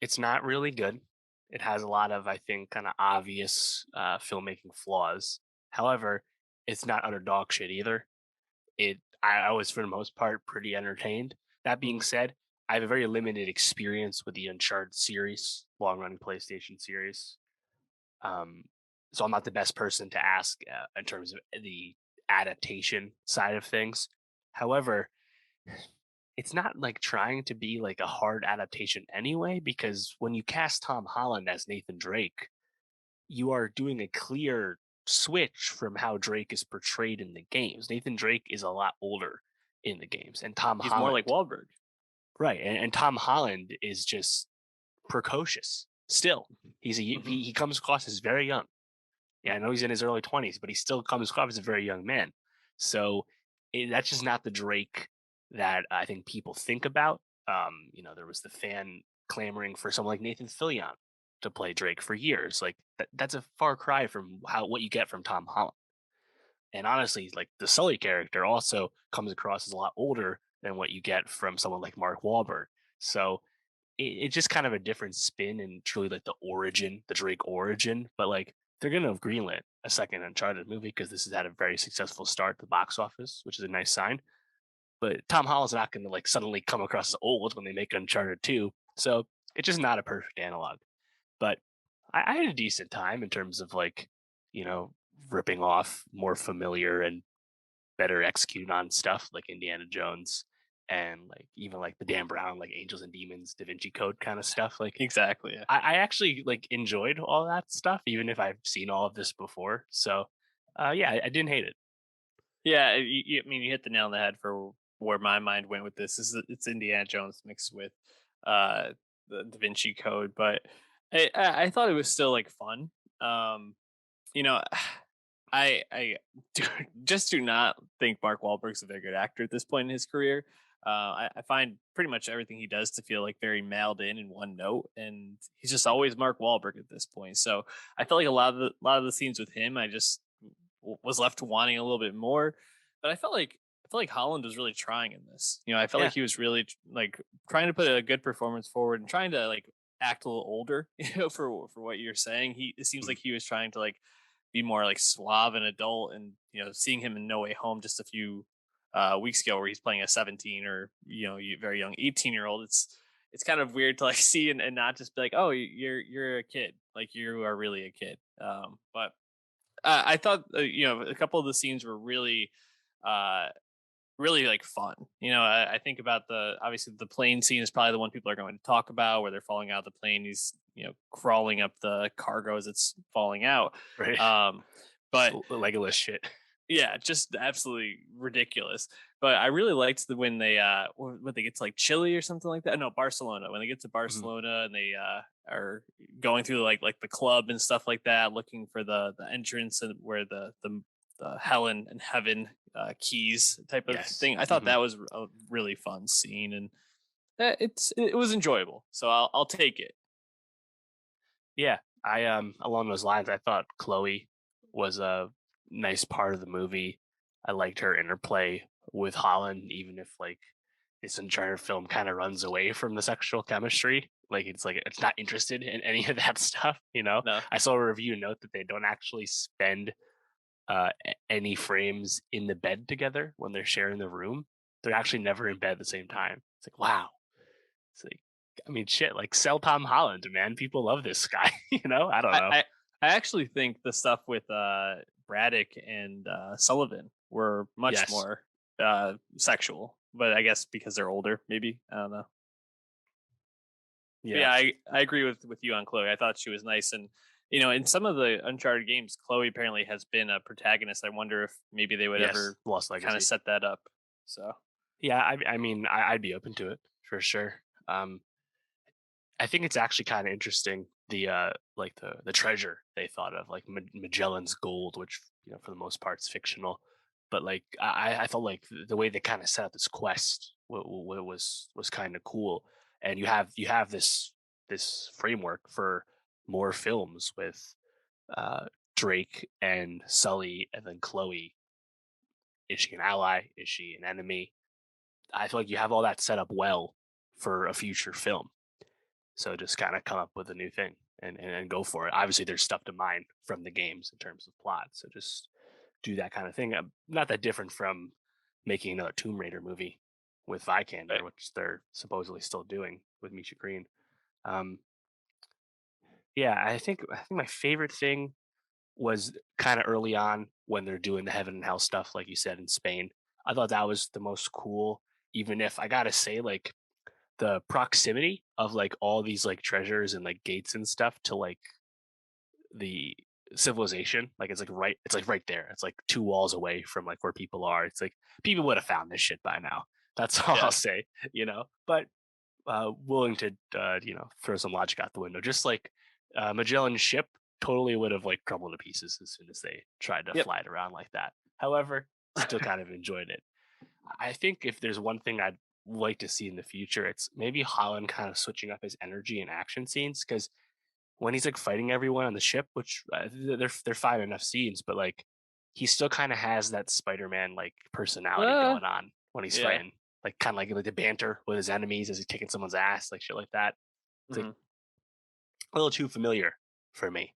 it's not really good. It has a lot of, I think, kind of obvious filmmaking flaws. However, it's not utter dog shit either. I was for the most part pretty entertained. That being Mhm. said, I have a very limited experience with the Uncharted series, long running PlayStation series. Um, so I'm not the best person to ask in terms of the adaptation side of things. However, it's not like trying to be like a hard adaptation anyway, because when you cast Tom Holland as Nathan Drake, you are doing a clear switch from how Drake is portrayed in the games. Nathan Drake is a lot older in the games, and Tom He's more like Holland, Wahlberg. right? And Tom Holland is just precocious. Still, Hmm. he comes across as very young. Yeah, I know he's in his early 20s, but he still comes across as a very young man. So that's just not the Drake that I think people think about. There was the fan clamoring for someone like Nathan Fillion to play Drake for years. Like that's a far cry from what you get from Tom Holland. And honestly, like the Sully character also comes across as a lot older than what you get from someone like Mark Wahlberg. So it's just kind of a different spin and truly like the Drake origin. But like they're gonna have greenlit a second Uncharted movie because this has had a very successful start at the box office, which is a nice sign. But Tom Holland's not gonna like suddenly come across as old when they make Uncharted 2. So it's just not a perfect analog. But I had a decent time in terms of like, you know, ripping off more familiar and better executed on stuff like Indiana Jones and like even like the Dan Brown, like Angels and Demons, Da Vinci Code kind of stuff. Like Exactly. Yeah. I actually like enjoyed all that stuff, even if I've seen all of this before. So yeah, I didn't hate it. Yeah. I mean, you hit the nail on the head for where my mind went with this. Is it's Indiana Jones mixed with uh, the Da Vinci Code, but I thought it was still like fun. Um, you know, I do, just do not think Mark Wahlberg's a very good actor at this point in his career. I find pretty much everything he does to feel like very mailed in one note, and he's just always Mark Wahlberg at this point. So I felt like a lot of the scenes with him, I just was left wanting a little bit more. But I felt like Holland was really trying in this. I felt like Yeah. he was really like trying to put a good performance forward and trying to like act a little older, for what you're saying. It seems Mhm. like he was trying to like be more like suave and adult. And seeing him in No Way Home just a few weeks ago, where he's playing a 17 or very young 18-year-old, it's kind of weird to like see and not just be like, oh, you're a kid, like you are really a kid. But I thought a couple of the scenes were really uh really like fun. I think about the obviously the plane scene is probably the one people are going to talk about, where they're falling out of the plane. He's crawling up the cargo as it's falling out. Right. Um, Just but Legolas shit. yeah, just absolutely ridiculous. But I really liked the when they when they get to like Chile or something like that. No, Barcelona. When they get to Mhm. Barcelona and they are going through like the club and stuff like that, looking for the entrance and where the hell and heaven keys type of Yes. thing. I thought Hmm. that was a really fun scene, and it was enjoyable. So I'll take it. Yeah. I along those lines, I thought Chloe was a nice part of the movie. I liked her interplay with Holland, even if like this entire film kind of runs away from the sexual chemistry. Like it's not interested in any of that stuff, you know. No, I saw a review note that they don't actually spend any frames in the bed together when they're sharing the room. They're actually never in bed at the same time. It's like, wow. It's like, I mean, shit, like sell Tom Holland, man. People love this guy, you know? I don't I know. I, I actually think the stuff with Braddock and Sullivan were much Yes. more sexual, but I guess because they're older, maybe I don't know. But Yeah. yeah, I agree with you on Chloe. I thought she was nice, and in some of the Uncharted games, Chloe apparently has been a protagonist. I wonder if maybe they would Yes. ever Lost kind of Legacy. set that up. So Yeah. I mean, I'd be open to it for sure. Um, I think it's actually kind of interesting like the treasure they thought of, like Magellan's gold, which for the most part is fictional, but like I felt like the way they kind of set up this quest was kind of cool, and you have this framework for more films with uh, Drake and Sully, and then Chloe. Is she an ally? Is she an enemy? I feel like you have all that set up well for a future film, so just kind of come up with a new thing and go for it. Obviously, there's stuff to mine from the games in terms of plot. So just do that kind of thing. Not that different from making another Tomb Raider movie with Vikander, right. which they're supposedly still doing with Misha Green. Um, yeah, I think my favorite thing was kind of early on when they're doing the heaven and hell stuff, like you said in Spain. I thought that was the most cool. Even if I gotta say, like the proximity of like all these like treasures and like gates and stuff to like the civilization, like it's like right there. It's like two walls away from like where people are. It's like people would have found this shit by now. That's all I'll Yeah. say. But willing to throw some logic out the window. Just like Magellan's ship totally would have like crumbled to pieces as soon as they tried to Yep. fly it around like that. However, still kind of enjoyed it. I think if there's one thing I'd like to see in the future, it's maybe Holland kind of switching up his energy in action scenes because when he's like fighting everyone on the ship, which they're fine enough scenes, but like he still kind of has that Spider-Man like personality Uh, going on when he's yeah. fighting, like kind of like the banter with his enemies as he's kicking someone's ass, like shit like that. It's like Mhm. a little too familiar for me.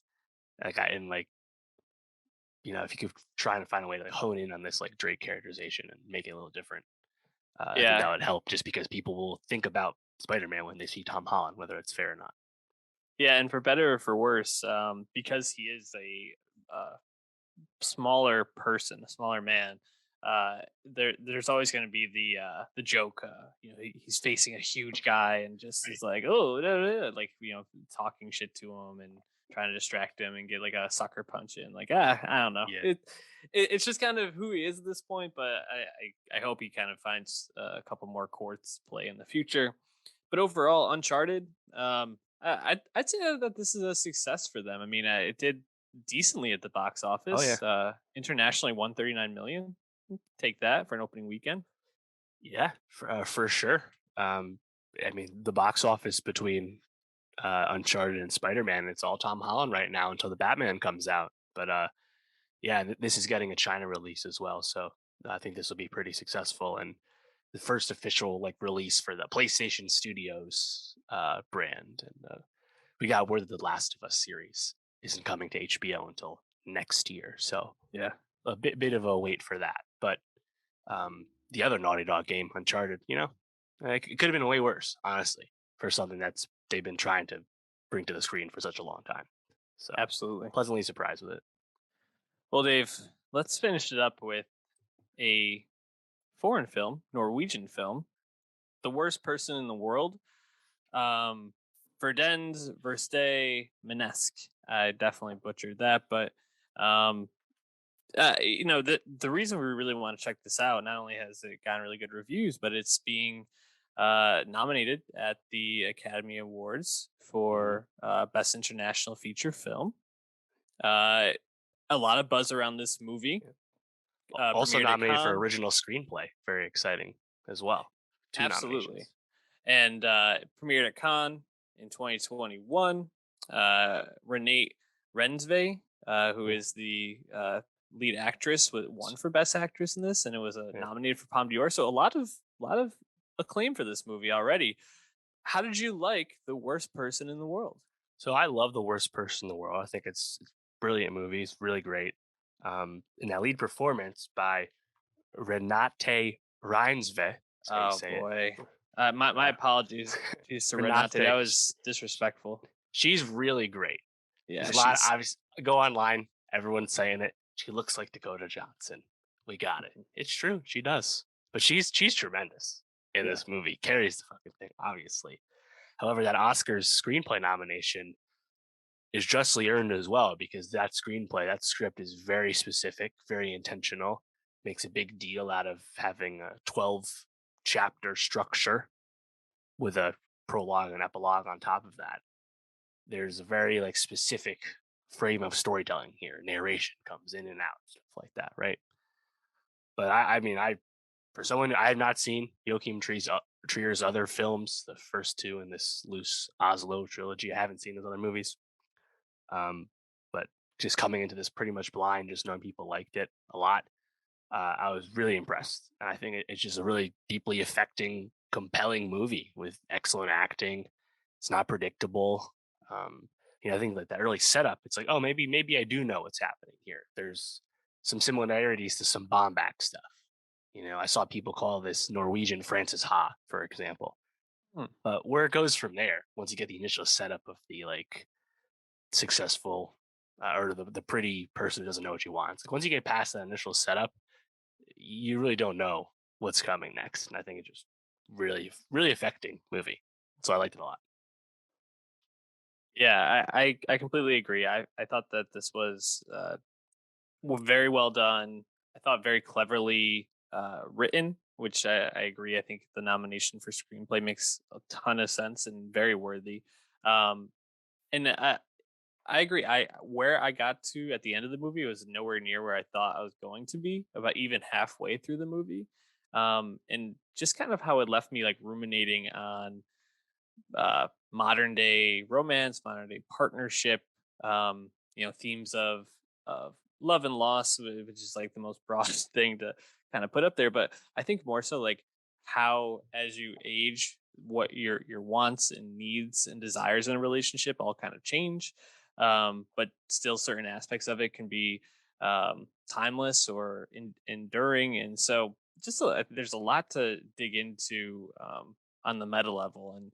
Like I and like if you could try and find a way to like hone in on this like Drake characterization and make it a little different, I think Yeah. that would help. Just because people will think about Spider-Man when they see Tom Holland, whether it's fair or not. Yeah, and for better or for worse, because he is a smaller person, a smaller man, there's always going to be the joke. He's facing a huge guy and just Right. is like, oh, da, da, da," like talking shit to him and trying to distract him and get like a sucker punch in. Like, I don't know. Yeah. It's just kind of who he is at this point. But I hope he kind of finds a couple more courts play in the future. But overall, Uncharted, I'd say that this is a success for them. I mean, it did decently at the box Oh yeah. office. Internationally, 139 million. Take that for an opening weekend. Yeah, for sure. I mean, the box office between Uncharted and Spider-Man, it's all Tom Holland right now until the Batman comes out. But yeah, this is getting a China release as well, so I think this will be pretty successful and the first official like release for the PlayStation Studios brand. And we got word that the Last of Us series isn't coming to HBO until next year, so Yeah, a bit of a wait for that. But the other Naughty Dog game, Uncharted, like, it could have been way worse, honestly, for something that's they've been trying to bring to the screen for such a long time. So absolutely. pleasantly surprised with it. Well, Dave, let's finish it up with a foreign film, Norwegian film, The Worst Person in the World. Um, Verdens Verste Menesk. I definitely butchered that, but um, the reason we really want to check this out, not only has it gotten really good reviews, but it's being nominated at the Academy Awards Mhm. for Best International Feature Film. Uh, a lot of buzz around this movie. Yeah. Also Premiered at nominated for Cannes. original screenplay. Very exciting as well. Two Absolutely. nominations. And premiered at Cannes in 2021. Renee Rensve, who Yeah. is the lead actress, won for Best Actress in this, and it was Yeah. nominated for Palme d'Or. So a lot of acclaim for this movie already. How did you like The Worst Person in the World? So I love The Worst Person in the World. I think it's brilliant movie. It's really great. And that lead performance by Renate Reinsve, that's how you Oh say it. boy, my Uh, apologies to Renate. That Renate, was disrespectful. she's really great. There's Yeah, a lot. she's. Go online. Everyone's saying it. She looks like Dakota Johnson. We got it. It's true. She does. But she's tremendous in Yeah. this movie. Carries the fucking thing, obviously. However, that Oscars screenplay nomination is justly earned as well because that screenplay, that script is very specific, very intentional. Makes a big deal out of having a 12 chapter structure with a prologue and epilogue on top of that. There's a very like specific frame of storytelling here. Narration comes in and out, stuff like that, right? But I mean, for someone I have not seen Joachim Trier's other films, the first two in this loose Oslo trilogy. I haven't seen his other movies. Um, but just coming into this pretty much blind, just knowing people liked it a lot, I was really impressed. And I think it's just a really deeply affecting, compelling movie with excellent acting. It's not predictable. Um, I think that early setup, it's like, oh, maybe I do know what's happening here. There's some similarities to some Bomback stuff. I saw people call this Norwegian Francis Ha, for example. Hmm. But where it goes from there, once you get the initial setup of the like successful or the pretty person who doesn't know what you want, it's like once you get past that initial setup, you really don't know what's coming next. And I think it's just really, really affecting movie. So I liked it a lot. Yeah, I completely agree. I thought that this was very well done. I thought very cleverly written. which I agree. I think the nomination for screenplay makes a ton of sense and very worthy. Um, and I agree. I Where I got to at the end of the movie was nowhere near where I thought I was going to be. About even halfway through the movie, and just kind of how it left me like ruminating on modern day romance, modern day partnership, themes of love and loss, which is like the most broad thing to kind of put up there. But I think more so like how as you age, what your wants and needs and desires in a relationship all kind of change. But still certain aspects of it can be timeless or enduring. And so there's a lot to dig into on the meta level. And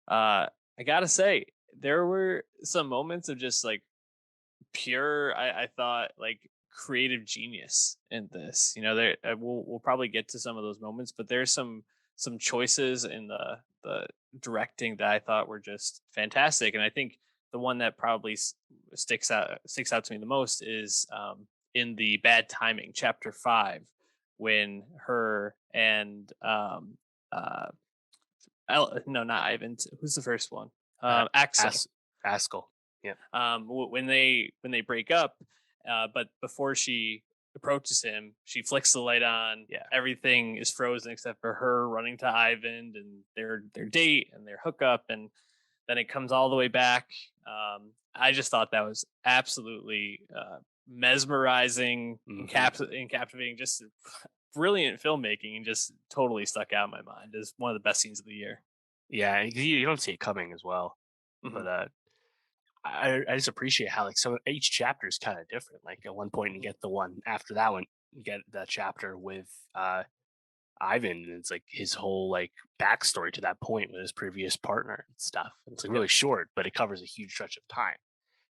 I gotta say, there were some moments of just like pure, I thought, like creative genius in this. There we'll probably get to some of those moments, but there's some choices in the directing that I thought were just fantastic. And I think the one that probably sticks out to me the most is in the bad timing chapter 5, when her and uh no, not Ivan. Who's the first one? Uh, Axel. As Askell. Yeah. When they break up, but before she approaches him, she flicks the light on. Yeah. Everything is frozen except for her running to Ivan and their date and their hookup, and then it comes all the way back. I just thought that was absolutely mesmerizing and, Hmm. and captivating. Just brilliant filmmaking, and just totally stuck out in my mind as one of the best scenes of the year. Yeah, you don't see it coming as well. Mhm. But I just appreciate how like some each chapter is kind of different. Like at one point you Mhm. get the one after that one, you get the chapter with Ivan, and it's like his whole like backstory to that point with his previous partner and stuff. It's like Yep. really short, but it covers a huge stretch of time.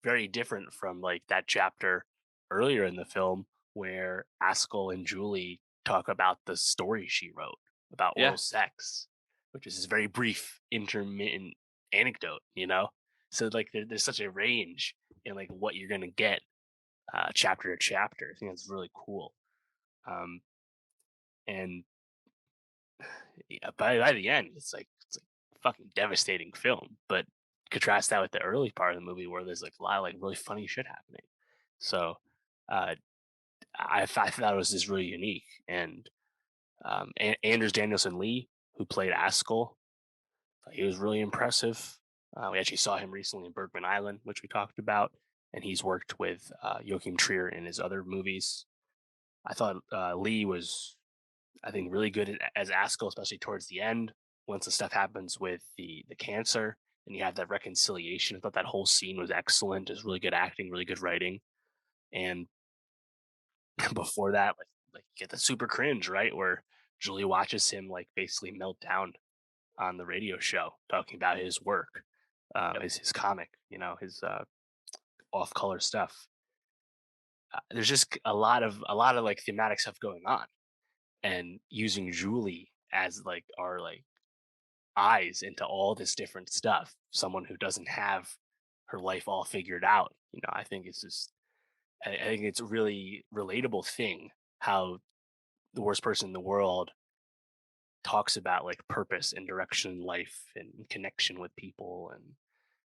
Very different from like that chapter earlier in the film where Askell and Julie talk about the story she wrote about Yeah. oral sex, which is this very brief, intermittent anecdote, you know? So like there's such a range in like what you're gonna get chapter to chapter. I think that's really cool. Um, and yeah, by the end, it's like fucking devastating film. But contrast that with the early part of the movie where there's like a lot of like really funny shit happening. So uh, I thought it was just really unique. And Anders Danielson Lee, who played Askell, he was really impressive. We actually saw him recently in Bergman Island, which we talked about, and he's worked with Joachim Trier in his other movies. I thought Lee was, I think, really good as Askell, especially towards the end once the stuff happens with the cancer and you have that reconciliation. I thought that whole scene was excellent. Just really good acting, really good writing, and before that, like you get the super cringe, right? Where Julie watches him like basically melt down on the radio show talking about his work, Yep. his comic, his off color stuff. There's just a lot of like thematic stuff going on, and using Julie as like our like eyes into all this different stuff. Someone who doesn't have her life all figured out. I think it's just I think it's a really relatable thing how the worst person in the world talks about like purpose and direction in life and connection with people and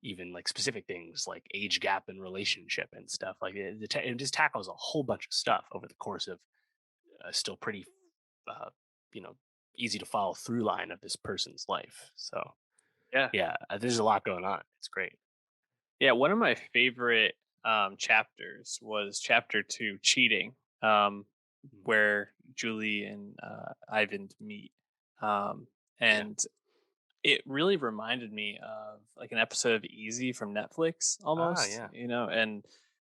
even like specific things like age gap and relationship and stuff like it just tackles a whole bunch of stuff over the course of still pretty uh, you know easy to follow through line of this person's life. So Yeah. yeah, there's a lot going on. It's great. Yeah, one of my favorite chapters was chapter 2, cheating, um, Mm. where Julie and Ivan meet, Yeah. and it really reminded me of like an episode of Easy from Netflix, Ah, almost, yeah. and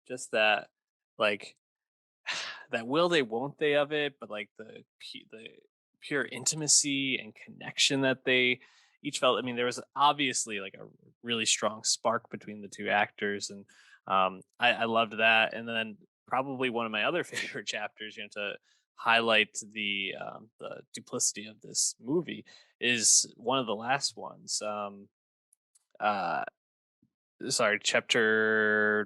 just that, like, that will they won't they of it, but like the pure intimacy and connection that they each felt. I mean, there was obviously like a really strong spark between the two actors, and I loved that. And then probably one of my other favorite chapters, to highlight the duplicity of this movie, is one of the last ones. Uh, Sorry, chapter,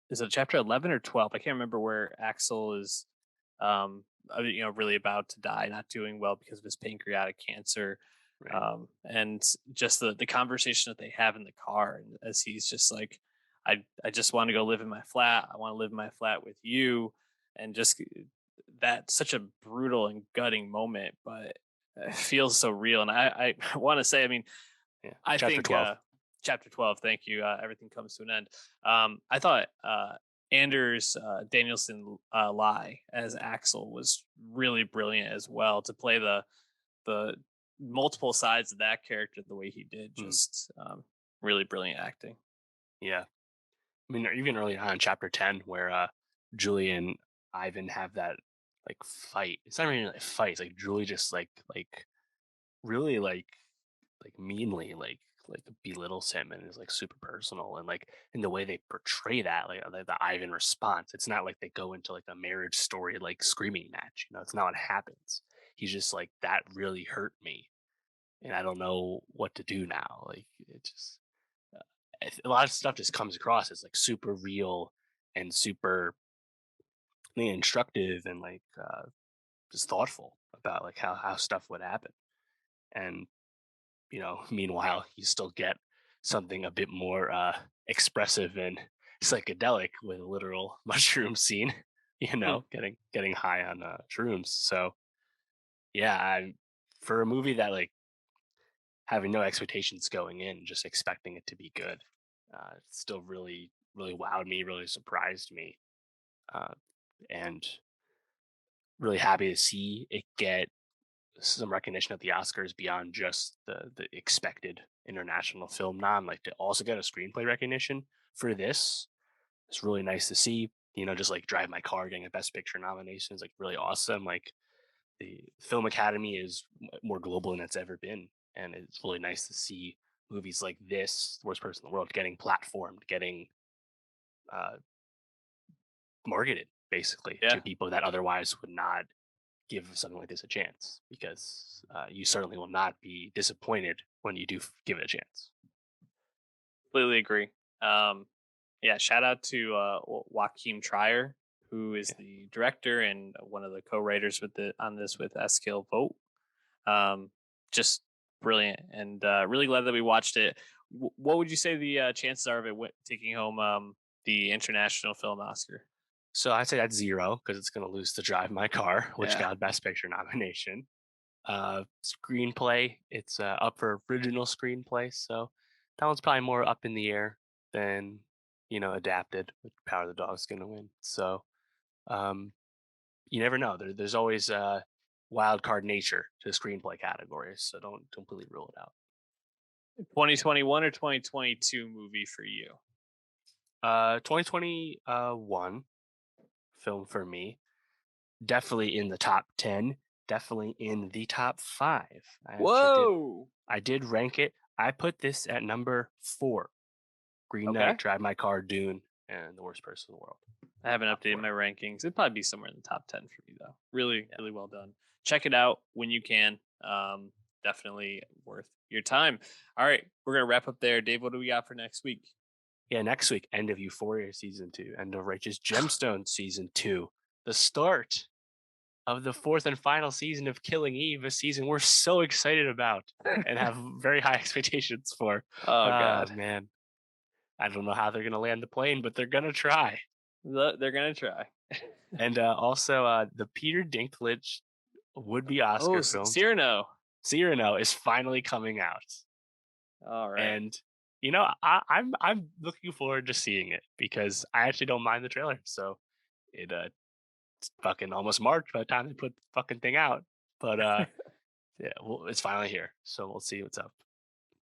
is it chapter 11 or 12? I can't remember where Axel is really about to die, not doing well because of his pancreatic cancer. Right. And just the conversation that they have in the car, and as he's just like, I just want to go live in my flat. I want to live in my flat with you, and just that such a brutal and gutting moment, but it feels so real. And I want to say, I mean, Yeah. I Chapter think 12. chapter 12. Thank you. Everything comes to an end. I thought Anders Danielson Lie as Axel was really brilliant as well to play the multiple sides of that character the way he did. Mm, Just really brilliant acting. yeah. I mean, even early on in chapter 10, where Julie and Ivan have that like fight. It's not really like a fight. It's like Julie just like really like meanly like belittles him and is like super personal, and like in the way they portray that like the Ivan response. It's not like they go into like a marriage story like screaming match. It's not what happens. He's just like, that really hurt me, and I don't know what to do now. Like it just a lot of stuff just comes across as like super real and super instructive and like just thoughtful about like how stuff would happen. And meanwhile, you still get something a bit more expressive and psychedelic with a literal mushroom scene. Hmm. Getting high on shrooms. So yeah, for a movie that like having no expectations going in, just expecting it to be good, it still really really wowed me, really surprised me, uh, and really happy to see it get some recognition at the Oscars beyond just the expected international film nom. Like to also get a screenplay recognition for this, it's really nice to see. Just like Drive My Car getting a Best Picture nomination is like really awesome. Like the Film Academy is more global than it's ever been, and it's really nice to see movies like this, The Worst Person in the World, getting platformed, getting uh, marketed basically to Yeah, people that otherwise would not give something like this a chance, because you certainly will not be disappointed when you do give it a chance. completely agree. Um, yeah, shout out to Joaquin Trier, who is Yeah. the director and one of the co-writers with the on this with Eskil Vogt. Um, just brilliant, and really glad that we watched it. What would you say the chances are of it taking home the international film Oscar? So I'd say that's zero because it's going to lose to Drive My Car, which Yeah, got Best Picture nomination. Screenplay, it's up for original screenplay, so that one's probably more up in the air than adapted. With Power of the Dog's going to win. So um, you never know. There's always wild card nature to the screenplay categories, so don't completely rule it out. 2021 or 2022 movie for you? 2021 film for me, definitely in the top 10, definitely in the top 5. Whoa. I did rank it. I put this at number 4. Green Knight, Okay. Drive My Car, Dune, and The Worst Person in the World. I haven't Top updated 4. my rankings. It'd probably be somewhere in the top 10 for me, though. Really, Yeah. really well done. Check it out when you can. Definitely worth your time. All right. We're going to wrap up there. Dave, what do we got for next week? Yeah, next week, end of Euphoria season 2, end of Righteous Gemstones season 2, the start of the 4th and final season of Killing Eve, a season we're so excited about and have very high expectations for. Oh, Oh God. man, I don't know how they're gonna land the plane, but they're gonna try. They're going to try. And also, the Peter Dinklage would-be Oh, Oscar film Cyrano. Cyrano is finally coming out, All right. and I'm looking forward to seeing it because I actually don't mind the trailer. So it's fucking almost March by the time they put the fucking thing out, but yeah, well, it's finally here, so we'll see what's up.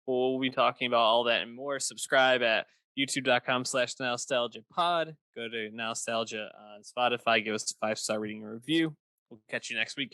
We'll be talking about all that and more. Subscribe at youtube.com/nostalgia pod. Go to Nostalgia on Spotify. Give us a 5-star rating and review. We'll catch you next week.